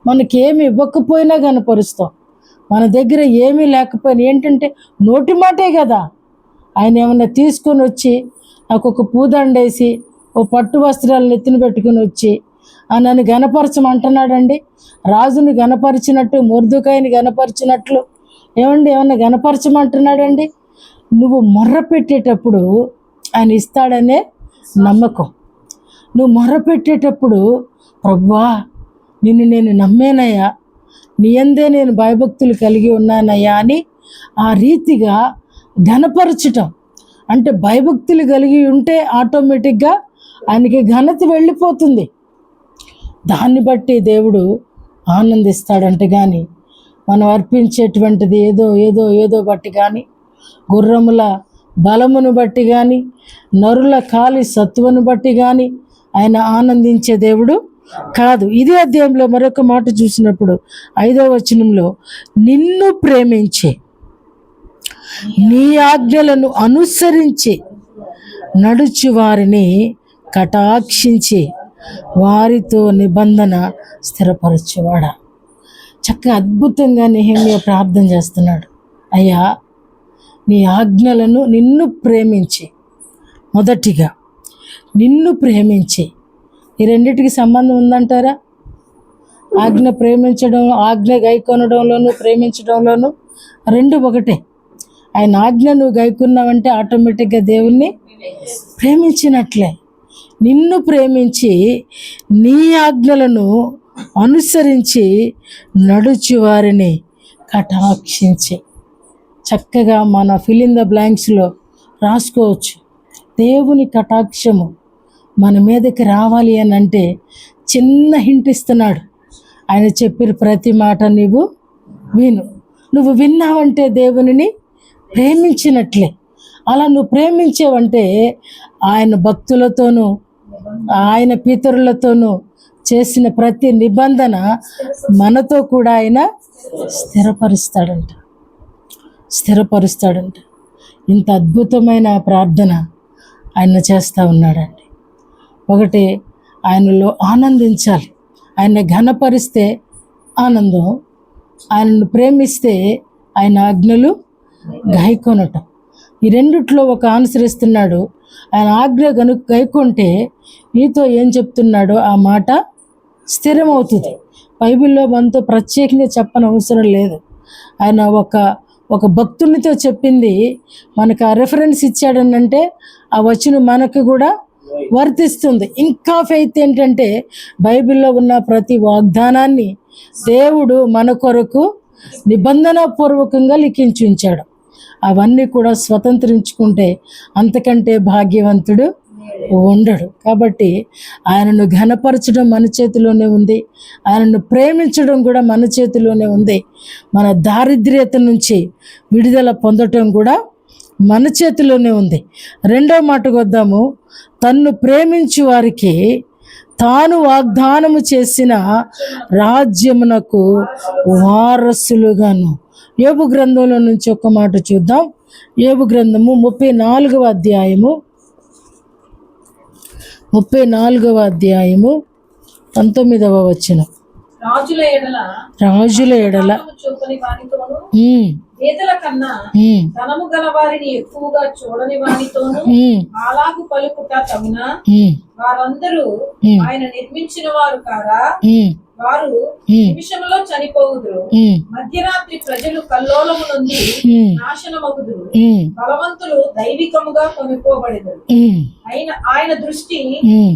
మనకేమి ఇవ్వకపోయినా ఘనపరుస్తాం. మన దగ్గర ఏమీ లేకపోయినా ఏంటంటే నోటి మాటే కదా. ఆయన ఏమన్నా తీసుకొని వచ్చి నాకు ఒక పూదండేసి ఓ పట్టు వస్త్రాలు నెత్తిన పెట్టుకుని వచ్చి నన్ను ఘనపరచమంటున్నాడండి. రాజుని ఘనపరిచినట్టు, మొర్దెకాయిని ఘనపరిచినట్లు ఏమన్నా ఘనపరచమంటున్నాడండి. నువ్వు మొర్ర పెట్టేటప్పుడు ఆయన ఇస్తాడనే నమ్మకం. నువ్వు మొర్ర పెట్టేటప్పుడు, ప్రభువా నిన్ను నేను నమ్మేనయ్యా, నీ యందే నేను భయభక్తులు కలిగి ఉన్నానయ్యా అని ఆ రీతిగా ఘనపరచటం. అంటే భయభక్తులు కలిగి ఉంటే ఆటోమేటిక్గా ఆయనకి ఘనత వెళ్ళిపోతుంది. దాన్ని బట్టి దేవుడు ఆనందిస్తాడంటే. కానీ మనం అర్పించేటువంటిది ఏదో బట్టి కానీ, గుర్రముల బలమును బట్టి కానీ, నరుల కాలి సత్వను బట్టి కానీ ఆయన ఆనందించే దేవుడు కాదు. ఇదే అధ్యాయంలో మరొక మాట చూసినప్పుడు 5వ వచనంలో, నిన్ను ప్రేమించే నీ ఆజ్ఞలను అనుసరించి నడుచు వారిని కటాక్షించి వారితో నిబంధన స్థిరపరచువాడా. చక్కగా అద్భుతంగా నెహెమ్యా ప్రార్థన చేస్తున్నాడు. అయ్యా నీ ఆజ్ఞలను, నిన్ను ప్రేమించి, మొదటిగా నిన్ను ప్రేమించి. ఈ రెండిటికి సంబంధం ఉందంటారా? ఆజ్ఞ ప్రేమించడం, ఆజ్ఞ గైకొనడంలోను ప్రేమించడంలోను రెండు ఒకటే. ఆయన ఆజ్ఞ నువ్వు గైకున్నావంటే ఆటోమేటిక్గా దేవుణ్ణి ప్రేమించినట్లే. నిన్ను ప్రేమించి నీ ఆజ్ఞలను అనుసరించి నడుచు వారిని కటాక్షించి. చక్కగా మన ఫిల్ ఇన్ ద బ్లాంక్స్లో రాసుకోవచ్చు. దేవుని కటాక్షము మన మీదకి రావాలి అని అంటే చిన్న హింట్ ఇస్తున్నాడు. ఆయన చెప్పిన ప్రతి మాట నువ్వు విను. నువ్వు విన్నావంటే దేవునిని ప్రేమించినట్లే. అలా నువ్వు ప్రేమించేవంటే ఆయన భక్తులతోనూ ఆయన పితరులతోనూ చేసిన ప్రతి నిబంధన మనతో కూడా ఆయన స్థిరపరుస్తాడంట. ఇంత అద్భుతమైన ప్రార్థన ఆయన చేస్తూ ఉన్నాడండి. ఒకటి, ఆయనలో ఆనందించాలి. ఆయన ఘనపరిస్తే ఆనందం, ఆయనను ప్రేమిస్తే ఆయన ఆజ్ఞలు గైకొనటం. ఈ రెండిట్లో ఒక ఆన్సర్ ఇస్తున్నాడు. ఆయన ఆజ్ఞ గైకొంటే నీతో ఏం చెప్తున్నాడో ఆ మాట స్థిరమవుతుంది. బైబిల్లో మనతో ప్రత్యేకంగా చెప్పని అవసరం లేదు. ఆయన ఒక భక్తునితో చెప్పింది మనకు ఆ రెఫరెన్స్ ఇచ్చాడనంటే ఆ వచనం మనకు కూడా వర్తిస్తుంది. ఇంకా ఫెయిత్ ఏంటంటే బైబిల్లో ఉన్న ప్రతి వాగ్దానాన్ని దేవుడు మన కొరకు నిబంధన పూర్వకంగా లిఖించి ఉంచాడు. అవన్నీ కూడా స్వతంత్రించుకుంటే అంతకంటే భాగ్యవంతుడు ఉండడు. కాబట్టి ఆయనను ఘనపరచడం మన చేతిలోనే ఉంది, ఆయనను ప్రేమించడం కూడా మన చేతిలోనే ఉంది. మన దారిద్ర్యత నుంచి విడుదల పొందటం కూడా మన చేతిలోనే ఉంది. రెండో మాటకు వద్దాము. తన్ను ప్రేమించు వారికి తాను వాగ్దానము చేసిన రాజ్యమునకు వారసులుగాను. యోబు గ్రంథంలో నుంచి ఒక మాట చూద్దాం. యోబు గ్రంథము 34వ అధ్యాయము 19వ వచనం. రాజుల ఎడల చూపని వానితోను పేదల కన్నా ధనము గల వారిని ఎక్కువగా చూడని వానితోను అలాగు పలుకుట తగున. వారందరూ ఆయన నిర్మించిన వారు కారా? వారు నిమిషంలో చనిపోవుదురు. మధ్యరాత్రి ప్రజలు కల్లోలము నుండి నాశనమగుదురు. బలవంతులు దైవికముగా కొనుక్కోబడెదరు. ఆయన దృష్టి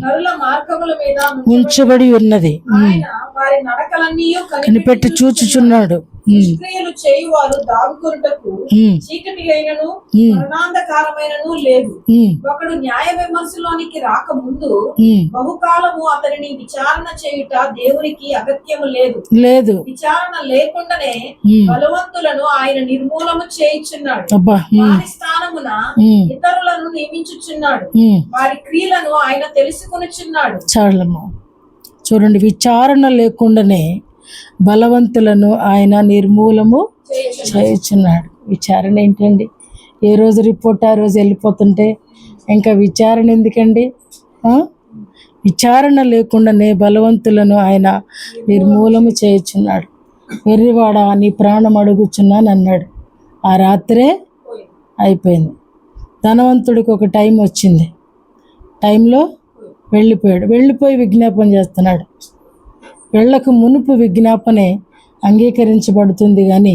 నరుల మార్గముల మీద ఉంచబడి ఉన్నది. ఆయన వారి నడకలన్నీ కనిపెట్టి చూచుచున్నాడు. నిష్క్రియలు చేయువారు దాగుకొనుటకు చీకటి అయినను మరణాంధకారమైనను లేదు. ఒకడు న్యాయ విమర్శలోనికి రాకముందు బహుకాలము అతనిని విచారణ చేయుట దేవునికి అగత్యము లేదు. విచారణ లేకుండానే బలవంతులను ఆయన నిర్మూలము చేయుచున్నాడు. వారి స్థానమున ఇతరులను నియమించుచున్నాడు. వారి క్రియలను ఆయన తెలుసుకొనుచున్నాడు. చాలమ్మా, చూడండి, విచారణ లేకుండానే బలవంతులను ఆయన నిర్మూలము చేయుచున్నాడు. విచారణ ఏంటండి? ఏ రోజు రిపోర్ట్ ఆ రోజు వెళ్ళిపోతుంటే ఇంకా విచారణ ఎందుకండి? విచారణ లేకుండానే బలవంతులను ఆయన నిర్మూలము చేయుచున్నాడు. వెర్రివాడా, నీ ప్రాణం అడుగుచున్నాను అన్నాడు. ఆ రాత్రే అయిపోయింది. ధనవంతుడికి ఒక టైం వచ్చింది. టైంలో వెళ్ళిపోయి విజ్ఞాపన చేస్తున్నాడు. వెళ్ళకు మునుపు విజ్ఞాపనే అంగీకరించబడుతుంది, కానీ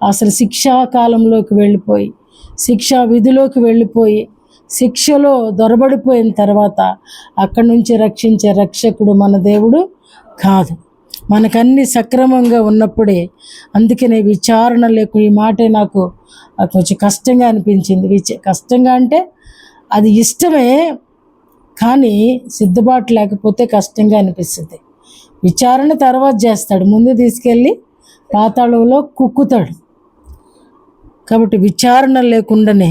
అసలు శిక్షాకాలంలోకి వెళ్ళిపోయి శిక్షా విధిలోకి వెళ్ళిపోయి శిక్షలో దొరబడిపోయిన తర్వాత అక్కడి నుంచి రక్షించే రక్షకుడు మన దేవుడు కాదు. మనకన్నీ సక్రమంగా ఉన్నప్పుడే. అందుకనే విచారణ లేకు, ఈ మాటే నాకు కొంచెం కష్టంగా అనిపించింది. కష్టంగా అంటే అది ఇష్టమే, కానీ సిద్ధపాటు లేకపోతే కష్టంగా అనిపిస్తుంది. విచారణ తర్వాత చేస్తాడు, ముందు తీసుకెళ్ళి పాతాళంలో కుక్కుతాడు. కాబట్టి విచారణ లేకుండానే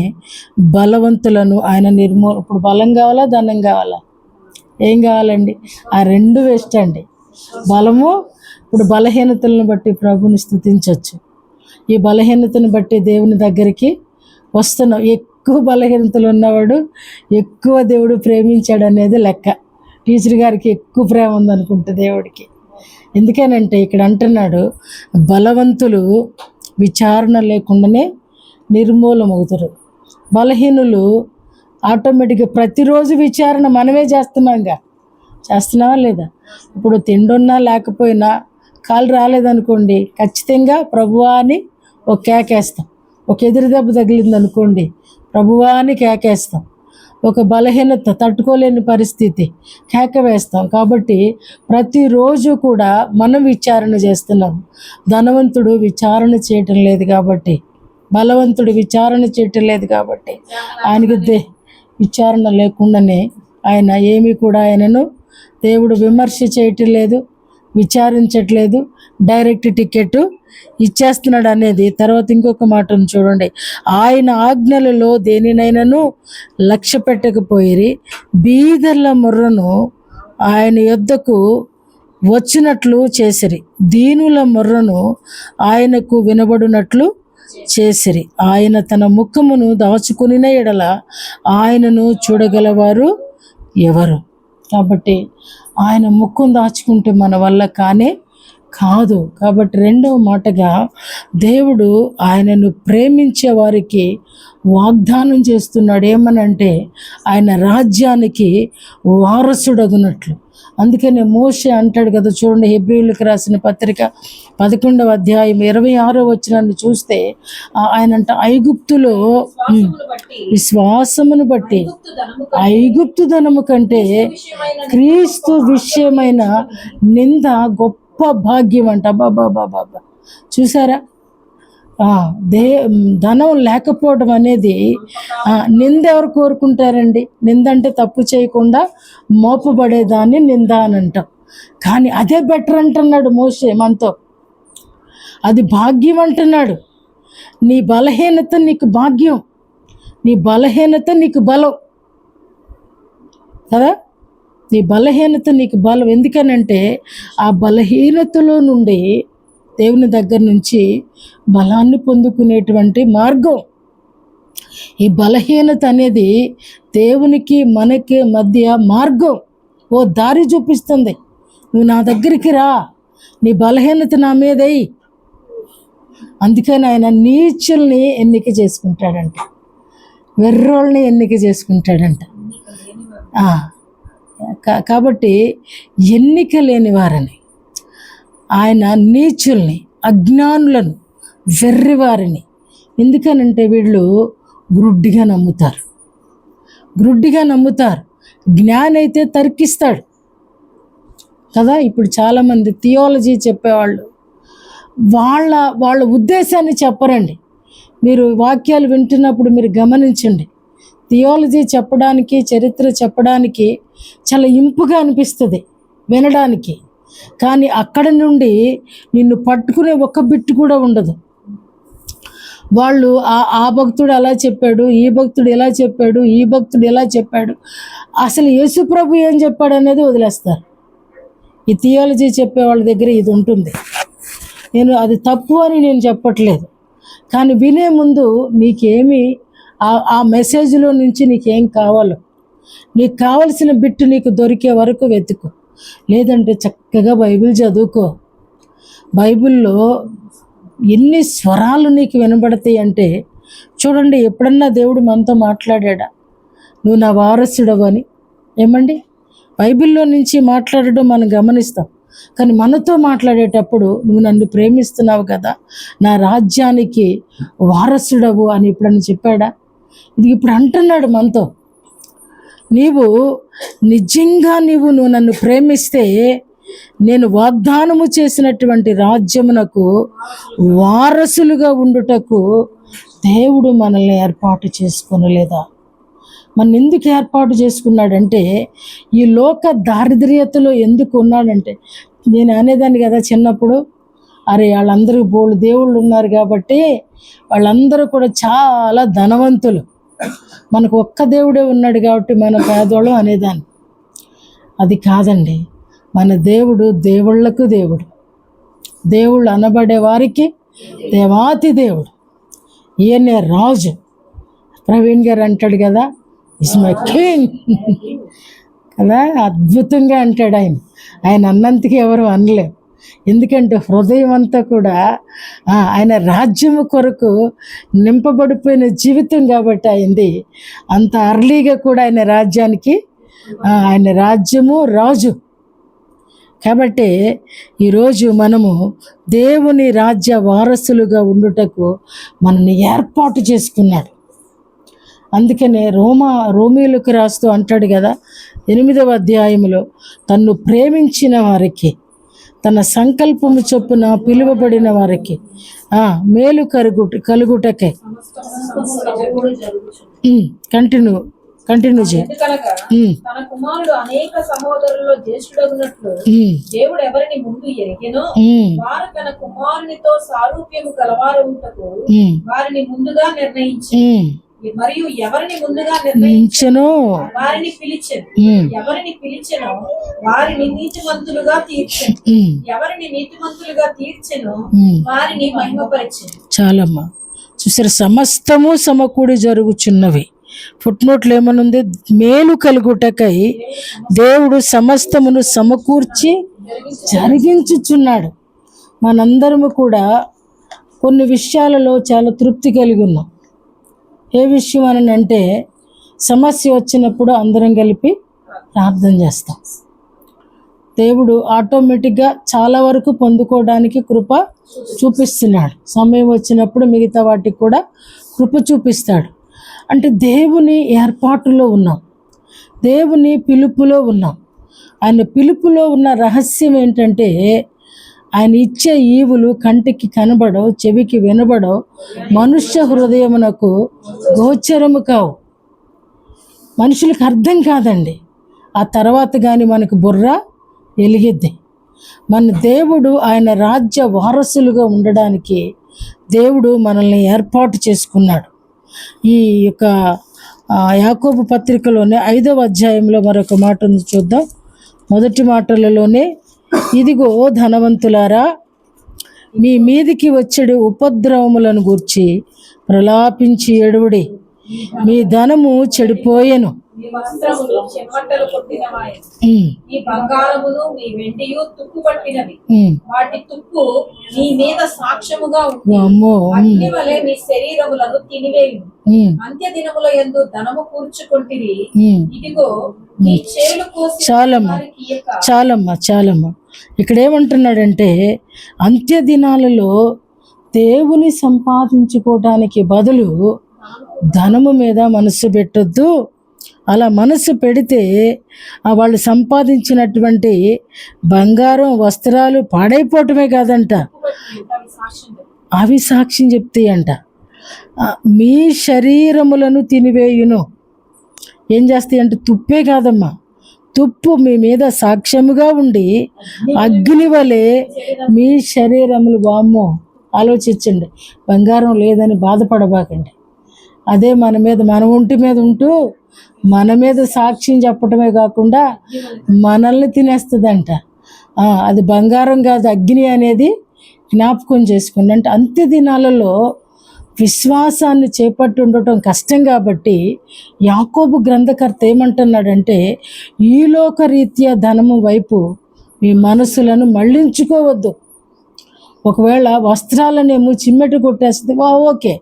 బలవంతులను ఆయన ఇప్పుడు బలం కావాలా, ధనం కావాలా? ఏం కావాలండి? ఆ రెండు వేస్ట్ అండి. బలము, ఇప్పుడు బలహీనతలను బట్టి ప్రభుని స్తుతించవచ్చు. ఈ బలహీనతను బట్టి దేవుని దగ్గరికి వస్తున్నాం. ఎక్కువ బలహీనతలు ఉన్నవాడు ఎక్కువ దేవుడు ప్రేమించాడు అనేది లెక్క. టీచర్ గారికి ఎక్కువ ప్రేమ ఉందనుకుంటే దేవుడికి. ఎందుకనంటే ఇక్కడ అంటున్నాడు, బలవంతులు విచారణ లేకుండానే నిర్మూలమవుతారు. బలహీనులు ఆటోమేటిక్గా ప్రతిరోజు విచారణ మనమే చేస్తున్నావా లేదా? ఇప్పుడు తిండున్నా లేకపోయినా కాలు రాలేదనుకోండి, ఖచ్చితంగా ప్రభువా అని ఒక కేకేస్తాం. ఒక ఎదురు దెబ్బ తగిలింది అనుకోండి, ప్రభువా అని కేకేస్తాం. ఒక బలహీనత, తట్టుకోలేని పరిస్థితి, కేక వేస్తాం. కాబట్టి ప్రతిరోజు కూడా మనం విచారణ చేస్తున్నాం. ధనవంతుడు విచారణ చేయటం లేదు కాబట్టి, బలవంతుడు విచారణ చేయటం లేదు కాబట్టి ఆయనకి విచారణ లేకుండానే ఆయన ఏమీ కూడా ఆయనను దేవుడు విమర్శ చేయటం లేదు, విచారించట్లేదు, డైరెక్ట్ టికెట్ ఇచ్చేస్తున్నాడు అనేది. తర్వాత ఇంకొక మాటను చూడండి, ఆయన ఆజ్ఞలలో దేనినైనాను లక్ష్య పెట్టకపోయిరి, బీదర్ల మొర్రను ఆయన యొద్దకు వచ్చినట్లు చేసిరి, దీనుల మొర్రను ఆయనకు వినబడినట్లు చేసిరి. ఆయన తన ముఖమును దాచుకునిన ఎడల ఆయనను చూడగలవారు ఎవరు? కాబట్టి ఆయన ముఖం దాచుకుంటే మన వల్ల కానే కాదు. కాబట్టి రెండవ మాటగా దేవుడు ఆయనను ప్రేమించే వారికి వాగ్దానం చేస్తున్నాడు. ఏమనంటే ఆయన రాజ్యానికి వారసుడగునట్లు. అందుకనే మోషే అంటాడు కదా, చూడండి హెబ్రీయులకు రాసిన పత్రిక 11వ అధ్యాయం 26వ వచనాన్ని చూస్తే ఆయన అంట ఐగుప్తులో విశ్వాసమును బట్టి ఐగుప్తు ధనము కంటే క్రీస్తు విషయమైన నింద గొప్ప భాగ్యం అంట. బాబా చూసారా, ధనం లేకపోవడం అనేది నింద ఎవరు కోరుకుంటారండి? నింద అంటే తప్పు చేయకుండా మోపబడేదాన్ని నింద అని అంటాం. కానీ అదే బెటర్ అంటున్నాడు మోషే మనతో, అది భాగ్యం అంటున్నాడు. నీ బలహీనత నీకు భాగ్యం, నీ బలహీనత నీకు బలం కదా. నీ బలహీనత నీకు బలం. ఎందుకనంటే ఆ బలహీనతలో నుండి దేవుని దగ్గర నుంచి బలాన్ని పొందుకునేటువంటి మార్గం. ఈ బలహీనత అనేది దేవునికి మనకి మధ్య మార్గం, ఓ దారి చూపిస్తుంది. నువ్వు నా దగ్గరికి రా, నీ బలహీనత నా మీదయి. అందుకని ఆయన నీచుల్ని ఎన్నిక చేసుకుంటాడంట, వెర్రోళ్ళని ఎన్నిక చేసుకుంటాడంట. కాబట్టి ఎన్నిక లేని వారని ఆయన నీచుల్ని, అజ్ఞానులను, వెర్రివారిని. ఎందుకనంటే వీళ్ళు గ్రుడ్డిగా నమ్ముతారు. జ్ఞాని అయితే తర్కిస్తాడు కదా. ఇప్పుడు చాలామంది థియాలజీ చెప్పేవాళ్ళు వాళ్ళ ఉద్దేశాన్ని చెప్పరండి. మీరు వాక్యాలు వింటున్నప్పుడు మీరు గమనించండి. థియాలజీ చెప్పడానికి, చరిత్ర చెప్పడానికి చాలా ఇంపుగా అనిపిస్తుంది వినడానికి. కానీ అక్కడ నుండి నిన్ను పట్టుకునే ఒక్క బిట్టు కూడా ఉండదు. వాళ్ళు ఆ భక్తుడు అలా చెప్పాడు, ఈ భక్తుడు ఇలా చెప్పాడు, ఈ భక్తుడు ఇలా చెప్పాడు, అసలు యేసు ప్రభు ఏం చెప్పాడు అనేది వదిలేస్తారు. ఈ థియాలజీ చెప్పే వాళ్ళ దగ్గర ఇది ఉంటుంది. నేను అది తప్పు అని నేను చెప్పట్లేదు, కానీ వినే ముందు నీకేమి ఆ మెసేజ్లో నుంచి నీకేం కావాలో, నీకు కావలసిన బిట్టు నీకు దొరికే వరకు వెతుకు. లేదంటే చక్కగా బైబిల్ చదువుకో. బైబిల్లో ఎన్ని స్వరాలు నీకు వినబడతాయి అంటే, చూడండి, ఎప్పుడన్నా దేవుడు మనతో మాట్లాడా? నువ్వు నా వారసుడవు అని. ఏమండి, బైబిల్లో నుంచి మాట్లాడడం మనం గమనిస్తాం. కానీ మనతో మాట్లాడేటప్పుడు నువ్వు నన్ను ప్రేమిస్తున్నావు కదా, నా రాజ్యానికి వారసుడవు అని ఎప్పుడన్నా చెప్పాడా? ఇది ఇప్పుడు అంటున్నాడు మనతో. నువ్వు నన్ను ప్రేమిస్తే నేను వాగ్దానము చేసినటువంటి రాజ్యమునకు వారసులుగా ఉండుటకు దేవుడు మనల్ని ఏర్పాటు చేసుకోనలేదా? మన ఎందుకు ఏర్పాటు చేసుకున్నాడంటే, ఈ లోక దారిద్ర్యతలో ఎందుకు ఉన్నాడంటే, నేను అనేదాన్ని కదా చిన్నప్పుడు, అరే వాళ్ళందరూ బోళ్ళు దేవుళ్ళు ఉన్నారు కాబట్టి వాళ్ళందరూ కూడా చాలా ధనవంతులు, మనకు ఒక్క దేవుడే ఉన్నాడు కాబట్టి మన పేదోళ్ళం అనేదాన్ని. అది కాదండి, మన దేవుడు దేవుళ్లకు దేవుడు, దేవుళ్ళు అనబడే వారికి దేవాతి దేవుడు. ఈయనే రాజు. ప్రవీణ్ గారు అంటాడు కదా, ఇస్ మై కింగ్ కదా, అద్భుతంగా అంటాడు ఆయన అన్నంతకి ఎవరు అనలేరు. ఎందుకంటే హృదయం అంతా కూడా ఆయన రాజ్యము కొరకు నింపబడిపోయిన జీవితం కాబట్టి అయింది. అంత అర్లీగా కూడా ఆయన రాజ్యానికి, ఆయన రాజ్యము రాజు. కాబట్టి ఈరోజు మనము దేవుని రాజ్య వారసులుగా ఉండుటకు మనల్ని ఏర్పాటు చేసుకున్నాడు. అందుకనే రోమీయులకు రాస్తూ అంటాడు కదా 8వ అధ్యాయంలో, తన్ను ప్రేమించిన వారికి, తన సంకల్పము చొప్పున పిలువబడిన వారికి మేలు కలుగుటకే. కంటిన్యూ చేయి. తన కుమారుడు అనేక సహోదరుల్లో జ్యేష్ఠుడగునట్లు దేవుడు ఎవరిని ముందు ఎరిగెనో వారు తన కుమారునితో సారూప్యము గలవారవుటకు వారిని ముందుగా నిర్ణయించి, మరియు ఎవరిని ముందుగా నిర్ణయించెనో వారిని పిలిచెను, ఎవరిని పిలిచెనో వారిని నీతిమంతులుగా తీర్చెను, ఎవరిని నీతిమంతులుగా తీర్చెనో వారిని మహిమపరిచెను. చాలమ్మా, చూసారు, సమస్తము సమకూడి జరుగుచున్నవి. ఫుట్నోట్లు ఏమనుంది? మేలు కలుగుటకై దేవుడు సమస్తమును సమకూర్చి జరిగించుచున్నాడు. మనందరము కూడా కొన్ని విషయాలలో చాలా తృప్తి కలిగి ఉన్నాం. ఏ విషయం అని అంటే సమస్య వచ్చినప్పుడు అందరం కలిపి ప్రార్థన చేస్తాం. దేవుడు ఆటోమేటిక్గా చాలా వరకు పొందుకోవడానికి కృప చూపిస్తున్నాడు. సమయం వచ్చినప్పుడు మిగతా వాటికి కూడా కృప చూపిస్తాడు. అంటే దేవుని ఏర్పాటులో ఉన్నాం, దేవుని పిలుపులో ఉన్నాం. ఆయన పిలుపులో ఉన్న రహస్యం ఏంటంటే ఆయన ఇచ్చే ఈవులు కంటికి కనబడవు, చెవికి వినబడవు, మనుష్య హృదయమునకు గోచరము కావు, మనుషులకు అర్థం కాదండి. ఆ తర్వాత కానీ మనకు బుర్ర వెలిగిద్ది. మన దేవుడు ఆయన రాజ్య వారసులుగా ఉండడానికి దేవుడు మనల్ని ఏర్పాటు చేసుకున్నాడు. ఈ యొక్క యాకోబు పత్రికలోనే 5వ అధ్యాయంలో మరొక మాట ఉంది, చూద్దాం. మొదటి మాటలలోనే, ఇదిగో ధనవంతులారా, మీ మీదికి వచ్చేడు ఉపద్రవములను గూర్చి ప్రలాపించి ఏడువుడి, మీ ధనము చెడిపోయెను. మీ వస్త్రములు చెమటలు కొట్టినవాయెను. ఈ బంగారమును మీ వెండియు తుప్పు పట్టినవి. వాటి తుప్పు మీ మీద సాక్ష్యముగా ఉంది. అగ్ని వలె మీ శరీరములను తినివేయును. అంత్య దినముల యందు ధనము కూర్చుకొంటిరి. ఇదిగో మీ చేలు కోసి చాలమ్మా. ఇక్కడ ఏమంటున్నాడంటే అంత్య దినాలలో దేవుని సంపాదించుకోవడానికి బదులు ధనము మీద మనసు పెట్టొద్దు. అలా మనసు పెడితే వాళ్ళు సంపాదించినటువంటి బంగారం, వస్త్రాలు పాడైపోవటమే కాదంట, అవి సాక్ష్యం చెప్తాయంట. మీ శరీరములను తినివేయును. ఏం చేస్తాయి అంటే తుప్పే కాదమ్మా, తుప్పు మీ మీద సాక్ష్యముగా ఉండి అగ్ని వలె మీ శరీరములు. వామ్మో, ఆలోచించండి. బంగారం లేదని బాధపడబాకండి. అదే మన ఒంటి మీద ఉంటూ మన మీద సాక్ష్యం చెప్పటమే కాకుండా మనల్ని తినేస్తుందంట. అది బంగారం కాదు, అగ్ని అనేది జ్ఞాపకం చేసుకోండి. అంటే అంత్య దినాలలో విశ్వాసాన్ని చేపట్టి ఉండటం కష్టం కాబట్టి యాకోబు గ్రంథకర్త ఏమంటున్నాడంటే, ఈ లోకరీత్యా ధనము వైపు మీ మనసులను మళ్ళించుకోవద్దు. ఒకవేళ వస్త్రాలనేమో చిమ్మెట కొట్టేస్తుంది, ఓకే,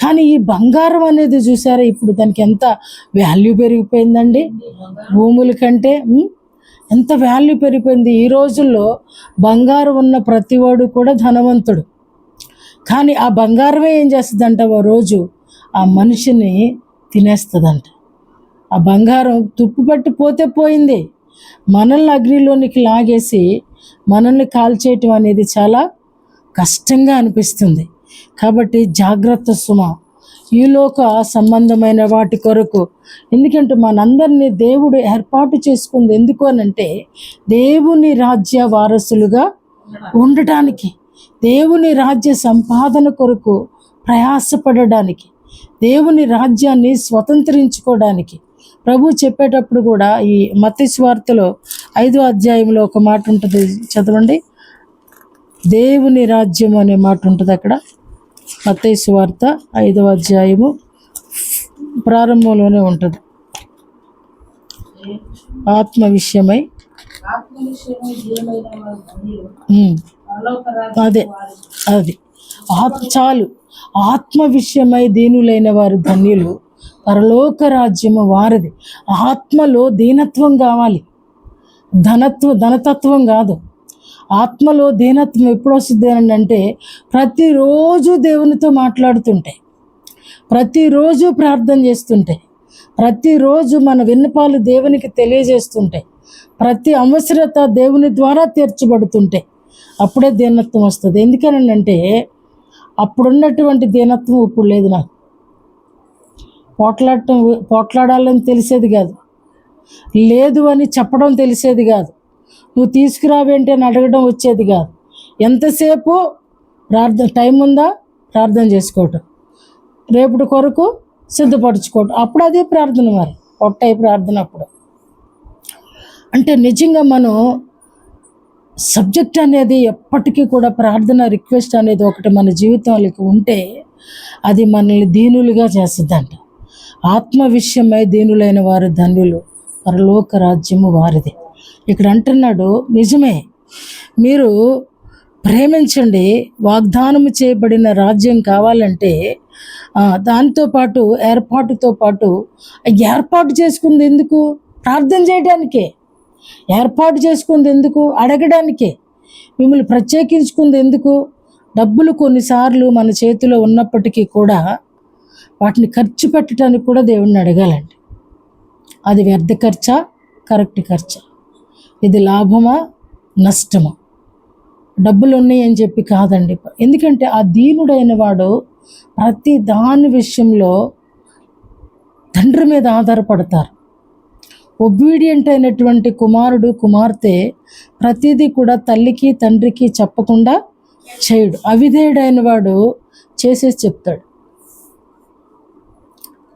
కానీ ఈ బంగారం అనేది చూసారా, ఇప్పుడు దానికి ఎంత వాల్యూ పెరిగిపోయిందండి. భూముల కంటే ఎంత వాల్యూ పెరిగిపోయింది. ఈ రోజుల్లో బంగారం ఉన్న ప్రతివాడు కూడా ధనవంతుడు. కానీ ఆ బంగారమే ఏం చేస్తుందంట, ఓ రోజు ఆ మనిషిని తినేస్తుందంట. ఆ బంగారం తుప్పు పట్టి పోతే పోయింది, మనల్ని అగ్నిలోనికి లాగేసి మనల్ని కాల్చేయటం అనేది చాలా కష్టంగా అనిపిస్తుంది. కాబట్టి జాగ్రత్త సుమ, ఈ లోక సంబంధమైన వాటి కొరకు. ఎందుకంటే మనందరినీ దేవుడు ఏర్పాటు చేసుకుంది ఎందుకు అనంటే దేవుని రాజ్య వారసులుగా ఉండటానికి, దేవుని రాజ్య సంపాదన కొరకు ప్రయాసపడడానికి, దేవుని రాజ్యాన్ని స్వతంత్రించుకోవడానికి. ప్రభు చెప్పేటప్పుడు కూడా ఈ మత్తయి సువార్తలో 5వ అధ్యాయంలో ఒక మాట ఉంటుంది, చదవండి. దేవుని రాజ్యం అనే మాట ఉంటుంది అక్కడ. మత్తయి సువార్త 5వ అధ్యాయము ప్రారంభంలోనే ఉంటుంది. ఆత్మ విషయమై అది చాలు. ఆత్మ విషయమై దీనులైన వారు ధన్యులు, పరలోక రాజ్యము వారిది. ఆత్మలో దీనత్వం కావాలి, ధనతత్వం కాదు. ఆత్మలో దీనత్వం ఎప్పుడు వస్తుంది అని అంటే ప్రతిరోజు దేవునితో మాట్లాడుతుంటే, ప్రతిరోజు ప్రార్థన చేస్తుంటే, ప్రతిరోజు మన విన్నపాలు దేవునికి తెలియజేస్తుంటే, ప్రతి అవసరత దేవుని ద్వారా తీర్చబడుతుంటే అప్పుడే దీనత్వం వస్తుంది. ఎందుకని అంటే అప్పుడున్నటువంటి దీనత్వం ఇప్పుడు లేదు. నాకు పోట్లాడాలని తెలిసేది కాదు, లేదు అని చెప్పడం తెలిసేది కాదు, నువ్వు తీసుకురావేంటి అని అడగడం వచ్చేది కాదు. ఎంతసేపు ప్రార్థన, టైం ఉందా ప్రార్థన చేసుకోవటం, రేపటి కొరకు సిద్ధపరచుకోవటం, అప్పుడు అదే ప్రార్థన. మరి పొట్టయి ప్రార్థన అప్పుడు. అంటే నిజంగా మనం సబ్జెక్ట్ అనేది ఎప్పటికీ కూడా ప్రార్థన రిక్వెస్ట్ అనేది ఒకటి మన జీవితంలోకి ఉంటే అది మనల్ని దీనులుగా చేస్తుందంట. ఆత్మ విషయమై దీనులైన వారు ధన్యులు, పరలోక రాజ్యము వారిది. ఇక్కడ అంటున్నాడు, నిజమే, మీరు ప్రేమించండి. వాగ్దానము చేయబడిన రాజ్యం కావాలంటే దాంతోపాటు ఏర్పాటుతో పాటు ఏర్పాటు చేసుకుంది ఎందుకు? ప్రార్థన చేయడానికే. ఏర్పాటు చేసుకుంది ఎందుకు? అడగడానికే. మిమ్మల్ని ప్రత్యేకించుకుంది ఎందుకు? డబ్బులు కొన్నిసార్లు మన చేతిలో ఉన్నప్పటికీ కూడా వాటిని ఖర్చు పెట్టడానికి కూడా దేవుణ్ణి అడగాలండి. అది వ్యర్థ ఖర్చా, కరెక్ట్ ఖర్చా, ఇది లాభమా నష్టమా? డబ్బులు ఉన్నాయి అని చెప్పి కాదండి. ఎందుకంటే ఆ దీనుడైన వాడు ప్రతి దాని విషయంలో తండ్రి మీద ఆధారపడతారు. ఒబీడియంట్ అయినటువంటి కుమారుడు కుమార్తె ప్రతిదీ కూడా తల్లికి తండ్రికి చెప్పకుండా చేయడు. అవిధేయుడైన వాడు చేసేసి చెప్తాడు.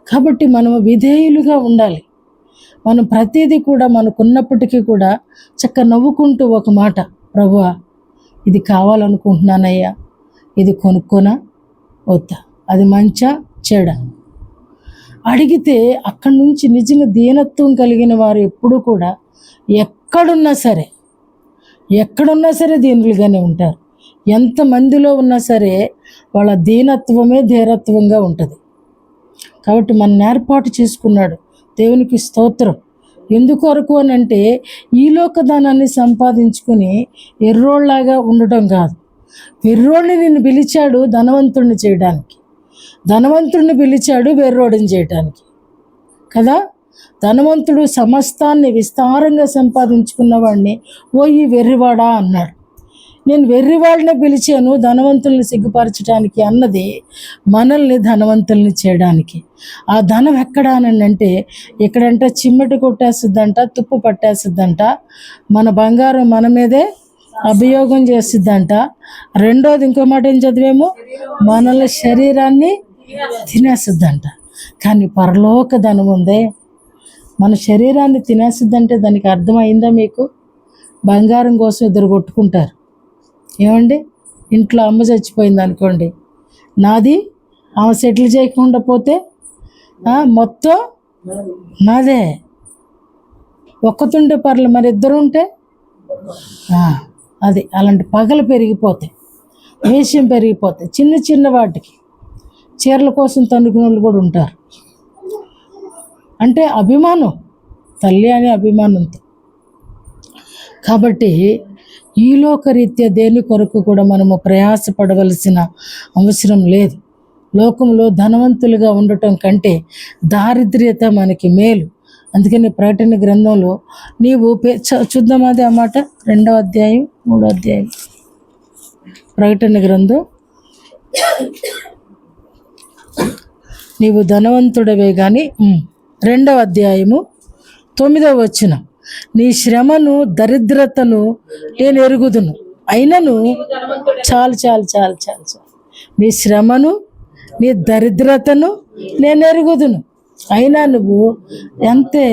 కాబట్టి మనం విధేయులుగా ఉండాలి. మనం ప్రతిదీ కూడా మనకున్నప్పటికీ కూడా చక్కగా నవ్వుకుంటూ ఒక మాట, ప్రభువా ఇది కావాలనుకుంటున్నానయ్యా, ఇది కొనుక్కోనా వద్దా, అది మంచా చెడా అడిగితే అక్కడి నుంచి నిజంగా దీనత్వం కలిగిన వారు ఎప్పుడూ కూడా ఎక్కడున్నా సరే దీనులుగానే ఉంటారు. ఎంతమందిలో ఉన్నా సరే వాళ్ళ దీనత్వమే ధీరత్వంగా ఉంటుంది. కాబట్టి మన ఏర్పాటు చేసుకున్నాడు. దేవునికి స్తోత్రం. ఎందుకొరకు అని అంటే ఈ లోకదానాన్ని సంపాదించుకుని ఎర్రోళ్ళలాగా ఉండటం కాదు. వెర్రోడిని నిన్ను పిలిచాడు ధనవంతుడిని చేయడానికి, ధనవంతుడిని పిలిచాడు వెర్రోడిని చేయడానికి కదా. ధనవంతుడు సమస్తాన్ని విస్తారంగా సంపాదించుకున్న వాడిని ఓ ఈ వెర్రివాడా అన్నాడు. నేను వెర్రివాడిని పిలిచాను ధనవంతుల్ని సిగ్గుపరచడానికి అన్నది మనల్ని ధనవంతుల్ని చేయడానికి. ఆ ధనం ఎక్కడ అని అంటే ఇక్కడంట చిమ్మటి కొట్టేస్తుందంట, తుప్పు పట్టేస్తుందంట, మన బంగారం మన మీదే అభియోగం చేస్తుందంట. రెండోది ఇంకో మాట ఏం చదివేమో, మనల శరీరాన్ని తినేస్తుందంట. కానీ పరలోక ధనం ఉందే, మన శరీరాన్ని తినేస్తుందంటే దానికి అర్థమైందా మీకు? బంగారం కోసం ఇద్దరు కొట్టుకుంటారు. ఏమండి, ఇంట్లో అమ్మ చచ్చిపోయింది అనుకోండి, నాది ఆమె సెటిల్ చేయకుండా పోతే మొత్తం నాదే. ఒక్కతుంటే పర్లేదు, మరి ఇద్దరు ఉంటే అది అలాంటి పగలు పెరిగిపోతాయి, వేషం పెరిగిపోతాయి. చిన్న చిన్న వాటికి చీరల కోసం తన్నుకునే వాళ్ళు కూడా ఉంటారు. అంటే అభిమానం, తల్లి అనే అభిమానంతో. కాబట్టి ఈ లోకరీత్యా దేని కొరకు కూడా మనము ప్రయాసపడవలసిన అవసరం లేదు. లోకంలో ధనవంతులుగా ఉండటం కంటే దారిద్ర్యత మనకి మేలు. అందుకని ప్రకటన గ్రంథంలో నీవు చూద్దాం అది ఆ మాట, 2వ అధ్యాయం 3వ అధ్యాయం ప్రకటన గ్రంథం. నీవు ధనవంతుడవే కానీ 2వ అధ్యాయము 9వ వచనం, నీ శ్రమను దరిద్రతను నేను ఎరుగుదును, అయినను చాలు చాలు చాలు చాలు చాలు నీ శ్రమను నీ దరిద్రతను నేను ఎరుగుదును, అయినా నువ్వు అంతే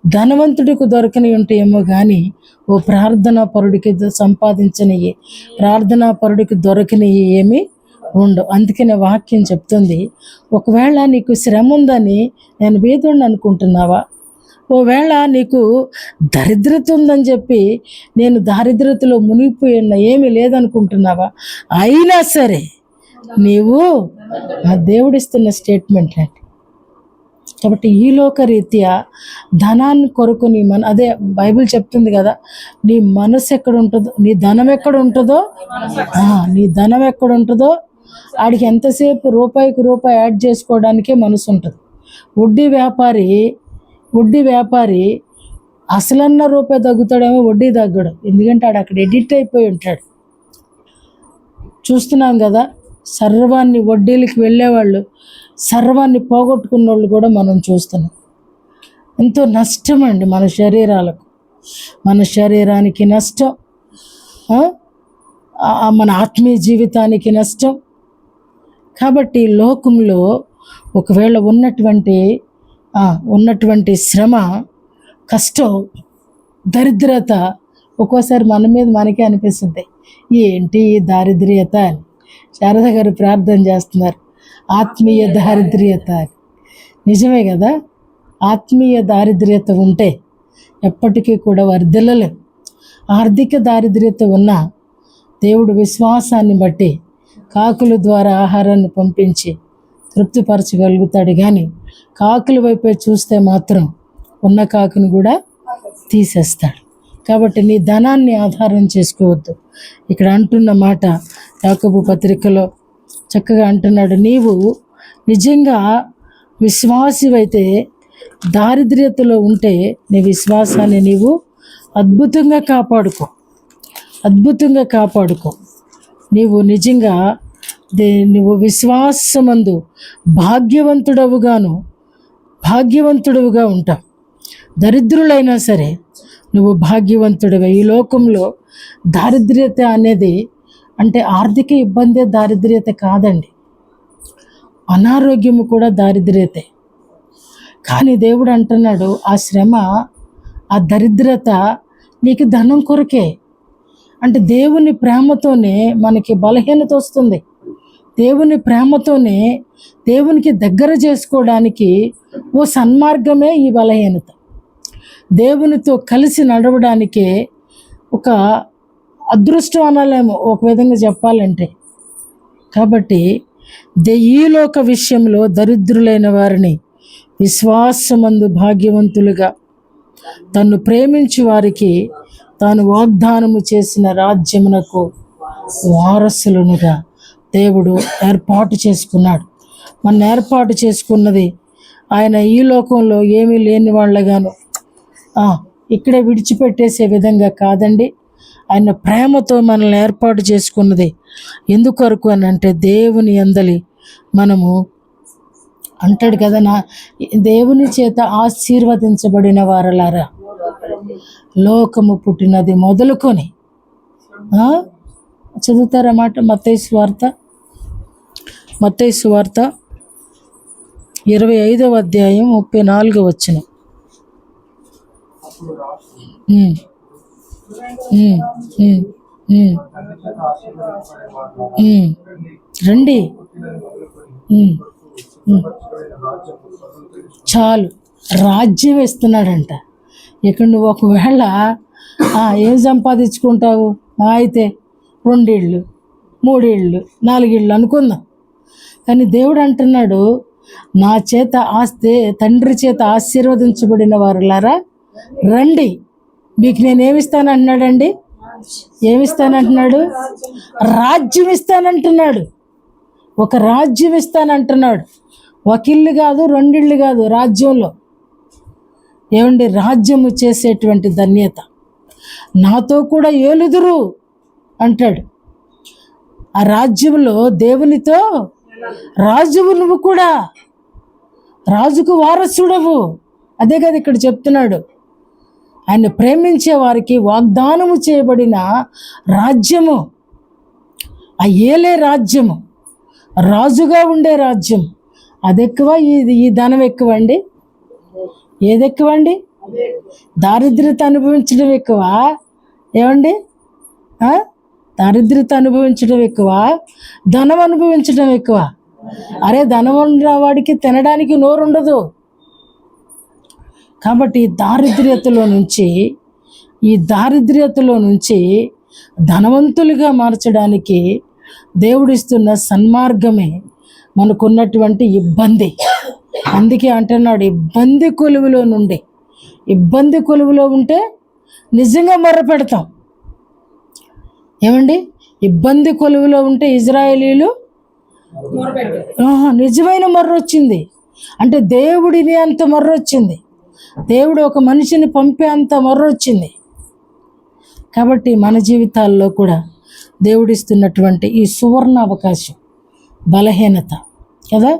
ధనవంతుడికి దొరకని ఉంటాయేమో కానీ ఓ ప్రార్థనా పరుడికి సంపాదించనివి, ప్రార్థనా పరుడికి దొరకనివి ఏమీ ఉండవు. అందుకనే వాక్యం చెప్తుంది, ఒకవేళ నీకు శ్రమ ఉందని నేను బీదోడిని అనుకుంటున్నావా? ఓవేళ నీకు దరిద్రత ఉందని చెప్పి నేను దారిద్రతలో మునిగిపోయిన ఏమీ లేదనుకుంటున్నావా? అయినా సరే నీవు ఆ దేవుడిస్తున్న స్టేట్మెంట్ అండి. కాబట్టి ఈ లోకరీత్యా ధనాన్ని కొరకు నీ అదే బైబిల్ చెప్తుంది కదా, నీ మనసు ఎక్కడ ఉంటుందో నీ ధనం ఎక్కడ ఉంటుందో, నీ ధనం ఎక్కడ ఉంటుందో ఆడికి ఎంతసేపు రూపాయికి రూపాయి యాడ్ చేసుకోవడానికే మనసు ఉంటుంది. వడ్డీ వ్యాపారి అసలన్న రూపాయి తగ్గుతాడేమో, వడ్డీ తగ్గడు. ఎందుకంటే ఆడు అక్కడ ఎడిట్ అయిపోయి ఉంటాడు. చూస్తున్నాం కదా, సర్వాన్ని వడ్డీలకి వెళ్ళేవాళ్ళు సర్వాన్ని పోగొట్టుకున్న వాళ్ళు కూడా మనం చూస్తున్నాం. ఎంతో నష్టం అండి మన శరీరాలకు, మన శరీరానికి నష్టం, మన ఆత్మీయ జీవితానికి నష్టం. కాబట్టి లోకంలో ఒకవేళ ఉన్నటువంటి శ్రమ, కష్టం, దరిద్రత ఒక్కోసారి మన మీద మనకే అనిపిస్తుంది, ఏంటి ఈ దారిద్ర్యత అని. శారద గారు ప్రార్థన చేస్తున్నారు, ఆత్మీయ దారిద్ర్యత అని. నిజమే కదా, ఆత్మీయ దారిద్ర్యత ఉంటే ఎప్పటికీ కూడా వర్ధిల్లలేం. ఆర్థిక దారిద్ర్యత ఉన్నా దేవుడు విశ్వాసాన్ని బట్టి కాకుల ద్వారా ఆహారాన్ని పంపించి తృప్తిపరచగలుగుతాడు. కానీ కాకుల వైపే చూస్తే మాత్రం ఉన్న కాకుని కూడా తీసేస్తాడు. కాబట్టి నీ ధనాన్ని ఆధారం చేసుకోవద్దు. ఇక్కడ అంటున్న మాట యాకోబు పత్రికలో చక్కగా అంటున్నాడు, నీవు నిజంగా విశ్వాసివైతే దారిద్ర్యతలో ఉంటే నీ విశ్వాసాన్ని నీవు అద్భుతంగా కాపాడుకో. నీవు నిజంగా నువ్వు విశ్వాసమందు భాగ్యవంతుడవుగా ఉంటావు. దరిద్రులైనా సరే నువ్వు భాగ్యవంతుడివే. ఈ లోకంలో దారిద్ర్యత అనేది అంటే ఆర్థిక ఇబ్బందే దారిద్ర్యత కాదండి, అనారోగ్యము కూడా దారిద్ర్యతే. కానీ దేవుడు అంటున్నాడు, ఆ శ్రమ, ఆ దరిద్రత నీకు ధనం కొరకే. అంటే దేవుని ప్రేమతోనే మనకి బలహీనత వస్తుంది. దేవుని ప్రేమతోనే దేవునికి దగ్గర చేసుకోవడానికి ఓ సన్మార్గమే ఈ బలహీనత. దేవునితో కలిసి నడవడానికే ఒక అదృష్టం అనాలేమో ఒక విధంగా చెప్పాలంటే. కాబట్టి ఈ లోక విషయంలో దరిద్రులైన వారిని విశ్వాసమందు భాగ్యవంతులుగా, తన్ను ప్రేమించి వారికి తాను వాగ్దానము చేసిన రాజ్యమునకు వారసులనుగా దేవుడు ఏర్పాటు చేసుకున్నాడు. మన ఏర్పాటు చేసుకున్నది ఆయన ఈ లోకంలో ఏమీ లేని వాళ్ళగాను ఇక్కడే విడిచిపెట్టేసే విధంగా కాదండి. ఆయన ప్రేమతో మనల్ని ఏర్పాటు చేసుకున్నది ఎందుకొరకు అని అంటే దేవుని యందలి మనము అంటాడు కదా, దేవుని చేత ఆశీర్వదించబడిన వారలారా, లోకము పుట్టినది మొదలుకొని చదువుతారా మాట మత్తయి సువార్త 25వ అధ్యాయం 34వ వచనం. అప్పుడు రాజు రండి. చాలు, రాజ్యం ఇస్తున్నాడంట. ఇక్కడ నువ్వు ఒకవేళ ఏం సంపాదించుకుంటావు, మా అయితే 2 ఇళ్ళు 3 ఇళ్ళు 4 ఇళ్ళు అనుకుందాం. కానీ దేవుడు అంటున్నాడు, నా చేత తండ్రి చేత ఆశీర్వదించబడిన వారులారా రండి, మీకు నేను ఏమిస్తానంటున్నాడండి? ఏమిస్తానంటున్నాడు? రాజ్యం ఇస్తానంటున్నాడు. ఒక రాజ్యం ఇస్తానంటున్నాడు. 1 ఇల్లు కాదు, 2 ఇళ్ళు కాదు, రాజ్యంలో ఏమండి రాజ్యము చేసేటువంటి ధన్యత. నాతో కూడా ఏలుదురు అంటాడు. ఆ రాజ్యంలో దేవునితో రాజువు, నువ్వు కూడా రాజుకు వారసుడవు. అదే కదా ఇక్కడ చెప్తున్నాడు. ఆయన ప్రేమించే వారికి వాగ్దానము చేయబడిన రాజ్యము, ఆ ఏలే రాజ్యము, రాజుగా ఉండే రాజ్యం. అది ఎక్కువ, ఈ ధనం ఎక్కువ అండి? ఏది ఎక్కువ అండి? దారిద్ర్యత అనుభవించడం ఎక్కువ ఏమండి? దారిద్ర్యత అనుభవించడం ఎక్కువ, ధనం అనుభవించడం ఎక్కువ? అరే, ధనం ఉన్న వాడికి తినడానికి నోరు ఉండదు. కాబట్టి ఈ దారిద్ర్యతలో నుంచి ధనవంతులుగా మార్చడానికి దేవుడిస్తున్న సన్మార్గమే మనకున్నటువంటి ఇబ్బంది. అందుకే అంటున్నాడు, ఇబ్బంది కొలువులో ఉంటే నిజంగా మొర్ర పెడతాం. ఏమండి? ఇబ్బంది కొలువులో ఉంటే ఇజ్రాయేలీలు నిజమైన మొర్ర వచ్చింది. అంటే దేవుడిని అంత మొర్ర వచ్చింది, దేవుడు ఒక మనిషిని పంపే అంత మొర్ర వచ్చింది. కాబట్టి మన జీవితాల్లో కూడా దేవుడిస్తున్నటువంటి ఈ సువర్ణ అవకాశం, బలహీనత కదా,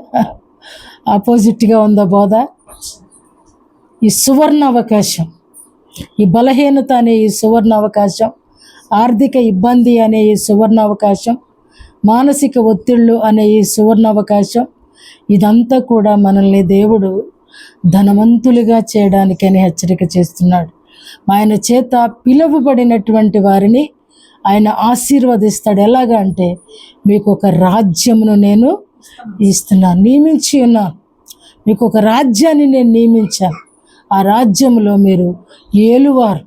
ఆపోజిట్గా ఉందా బోధ? ఈ సువర్ణ అవకాశం, ఈ బలహీనత అనే ఈ సువర్ణ అవకాశం, ఆర్థిక ఇబ్బంది అనే ఈ సువర్ణ అవకాశం, మానసిక ఒత్తిళ్ళు అనే ఈ సువర్ణ అవకాశం, ఇదంతా కూడా మనల్ని దేవుడు ధనవంతులుగా చేయడానికని హెచ్చరిక చేస్తున్నాడు. ఆయన చేత పిలువబడినటువంటి వారిని ఆయన ఆశీర్వదిస్తాడు. ఎలాగా అంటే, మీకు ఒక రాజ్యమును నేను ఇస్తున్నాను, నియమించి ఉన్నాను. మీకు ఒక రాజ్యాన్ని నేను నియమించాను. ఆ రాజ్యంలో మీరు ఏలువారు.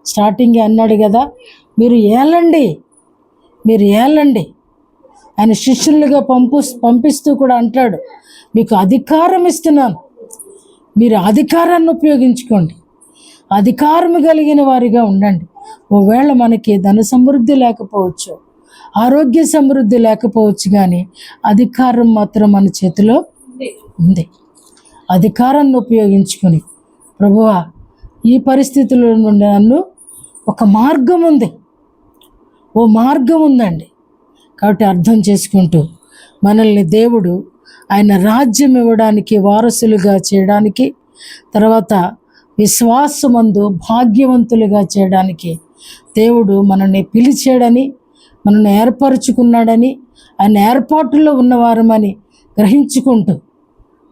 స్టార్టింగ్ అన్నాడు కదా, మీరు ఏలండి, మీరు ఏలండి. ఆయన శిష్యులుగా పంపిస్తూ కూడా అంటాడు, మీకు అధికారం ఇస్తున్నాను, మీరు అధికారాన్ని ఉపయోగించుకోండి, అధికారం కలిగిన వారిగా ఉండండి. ఒకవేళ మనకి ధన సమృద్ధి లేకపోవచ్చు, ఆరోగ్య సమృద్ధి లేకపోవచ్చు, కానీ అధికారం మాత్రం మన చేతిలో ఉంది. అధికారాన్ని ఉపయోగించుకొని, ప్రభువా ఈ పరిస్థితుల్లో నుండి నన్ను, ఒక మార్గం ఉంది, ఓ మార్గం ఉందండి. కాబట్టి అర్థం చేసుకుంటూ మనల్ని దేవుడు ఆయన రాజ్యం ఇవ్వడానికి, వారసులుగా చేయడానికి, తర్వాత విశ్వాసమందు భాగ్యవంతులుగా చేయడానికి దేవుడు మనల్ని పిలిచాడని, మనల్ని ఏర్పరచుకున్నాడని, ఆయన ఏర్పాటులో ఉన్నవారమని గ్రహించుకుంటూ,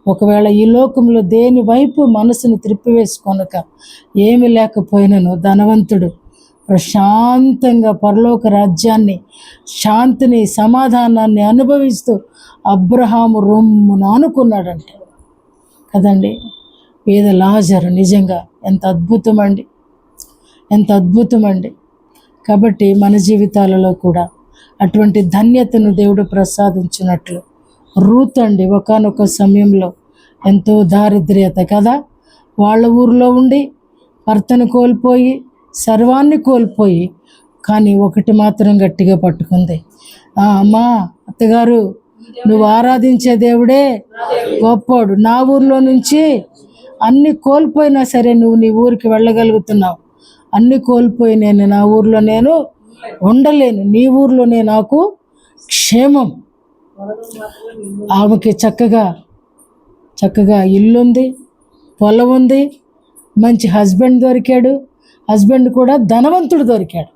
ఒకవేళ ఈ లోకంలో దేని వైపు మనసును త్రిప్పివేసుకొనక, ఏమి లేకపోయినను ధనవంతుడు ప్రశాంతంగా పరలోక రాజ్యాన్ని, శాంతిని, సమాధానాన్ని అనుభవిస్తూ అబ్రహాము రొమ్మున ఆనుకున్నాడంట కదండి. పేద లాజరు నిజంగా ఎంత అద్భుతమండి, ఎంత అద్భుతమండి. కాబట్టి మన జీవితాలలో కూడా అటువంటి ధన్యతను దేవుడు ప్రసాదించినట్లు, రూత్ అండి ఒకానొక సమయంలో ఎంతో దారిద్ర్యత కదా, వాళ్ళ ఊరిలో ఉండి భర్తను కోల్పోయి, సర్వాన్ని కోల్పోయి, కానీ ఒకటి మాత్రం గట్టిగా పట్టుకుంది, అమ్మా అత్తగారు, నువ్వు ఆరాధించే దేవుడే గొప్పోడు, నా ఊర్లో నుంచి అన్ని కోల్పోయినా సరే నువ్వు నీ ఊరికి వెళ్ళగలుగుతున్నావు, అన్ని కోల్పోయి నా ఊర్లో నేను ఉండలేను, నీ ఊర్లోనే నాకు క్షేమం. ఆమెకి చక్కగా ఇల్లుంది, పొలం ఉంది, మంచి హస్బెండ్ దొరికాడు, హస్బెండ్ కూడా ధనవంతుడు దొరికాడు,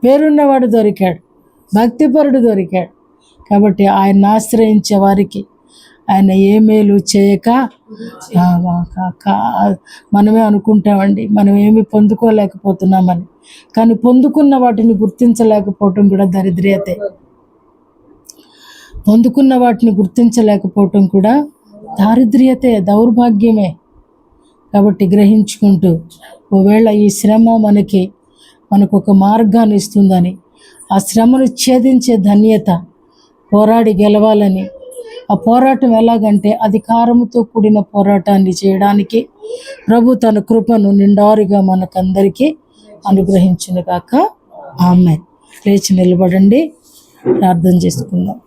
పేరున్నవాడు దొరికాడు, భక్తిపరుడు దొరికాడు. కాబట్టి ఆయన ఆశ్రయించే వారికి ఆయన ఏ మేలు చేయక, మనమే అనుకుంటామండి మనం ఏమి పొందుకోలేకపోతున్నామని, కానీ పొందుకున్న వాటిని గుర్తించలేకపోవటం కూడా దరిద్రతే. పొందుకున్న వాటిని గుర్తించలేకపోవటం కూడా దారిద్ర్యతే, దౌర్భాగ్యమే. కాబట్టి గ్రహించుకుంటూ, ఒకవేళ ఈ శ్రమ మనకు ఒక మార్గాన్ని ఇస్తుందని, ఆ శ్రమను ఛేదించే ధన్యత పోరాడి గెలవాలని, ఆ పోరాటం ఎలాగంటే అధికారముతో కూడిన పోరాటాన్ని చేయడానికి ప్రభు తన కృపను నిండారుగా మనకందరికీ అనుగ్రహించునుగాక. ఆమేన్. లేచి నిలబడండి, ప్రార్థన చేసుకుందాం.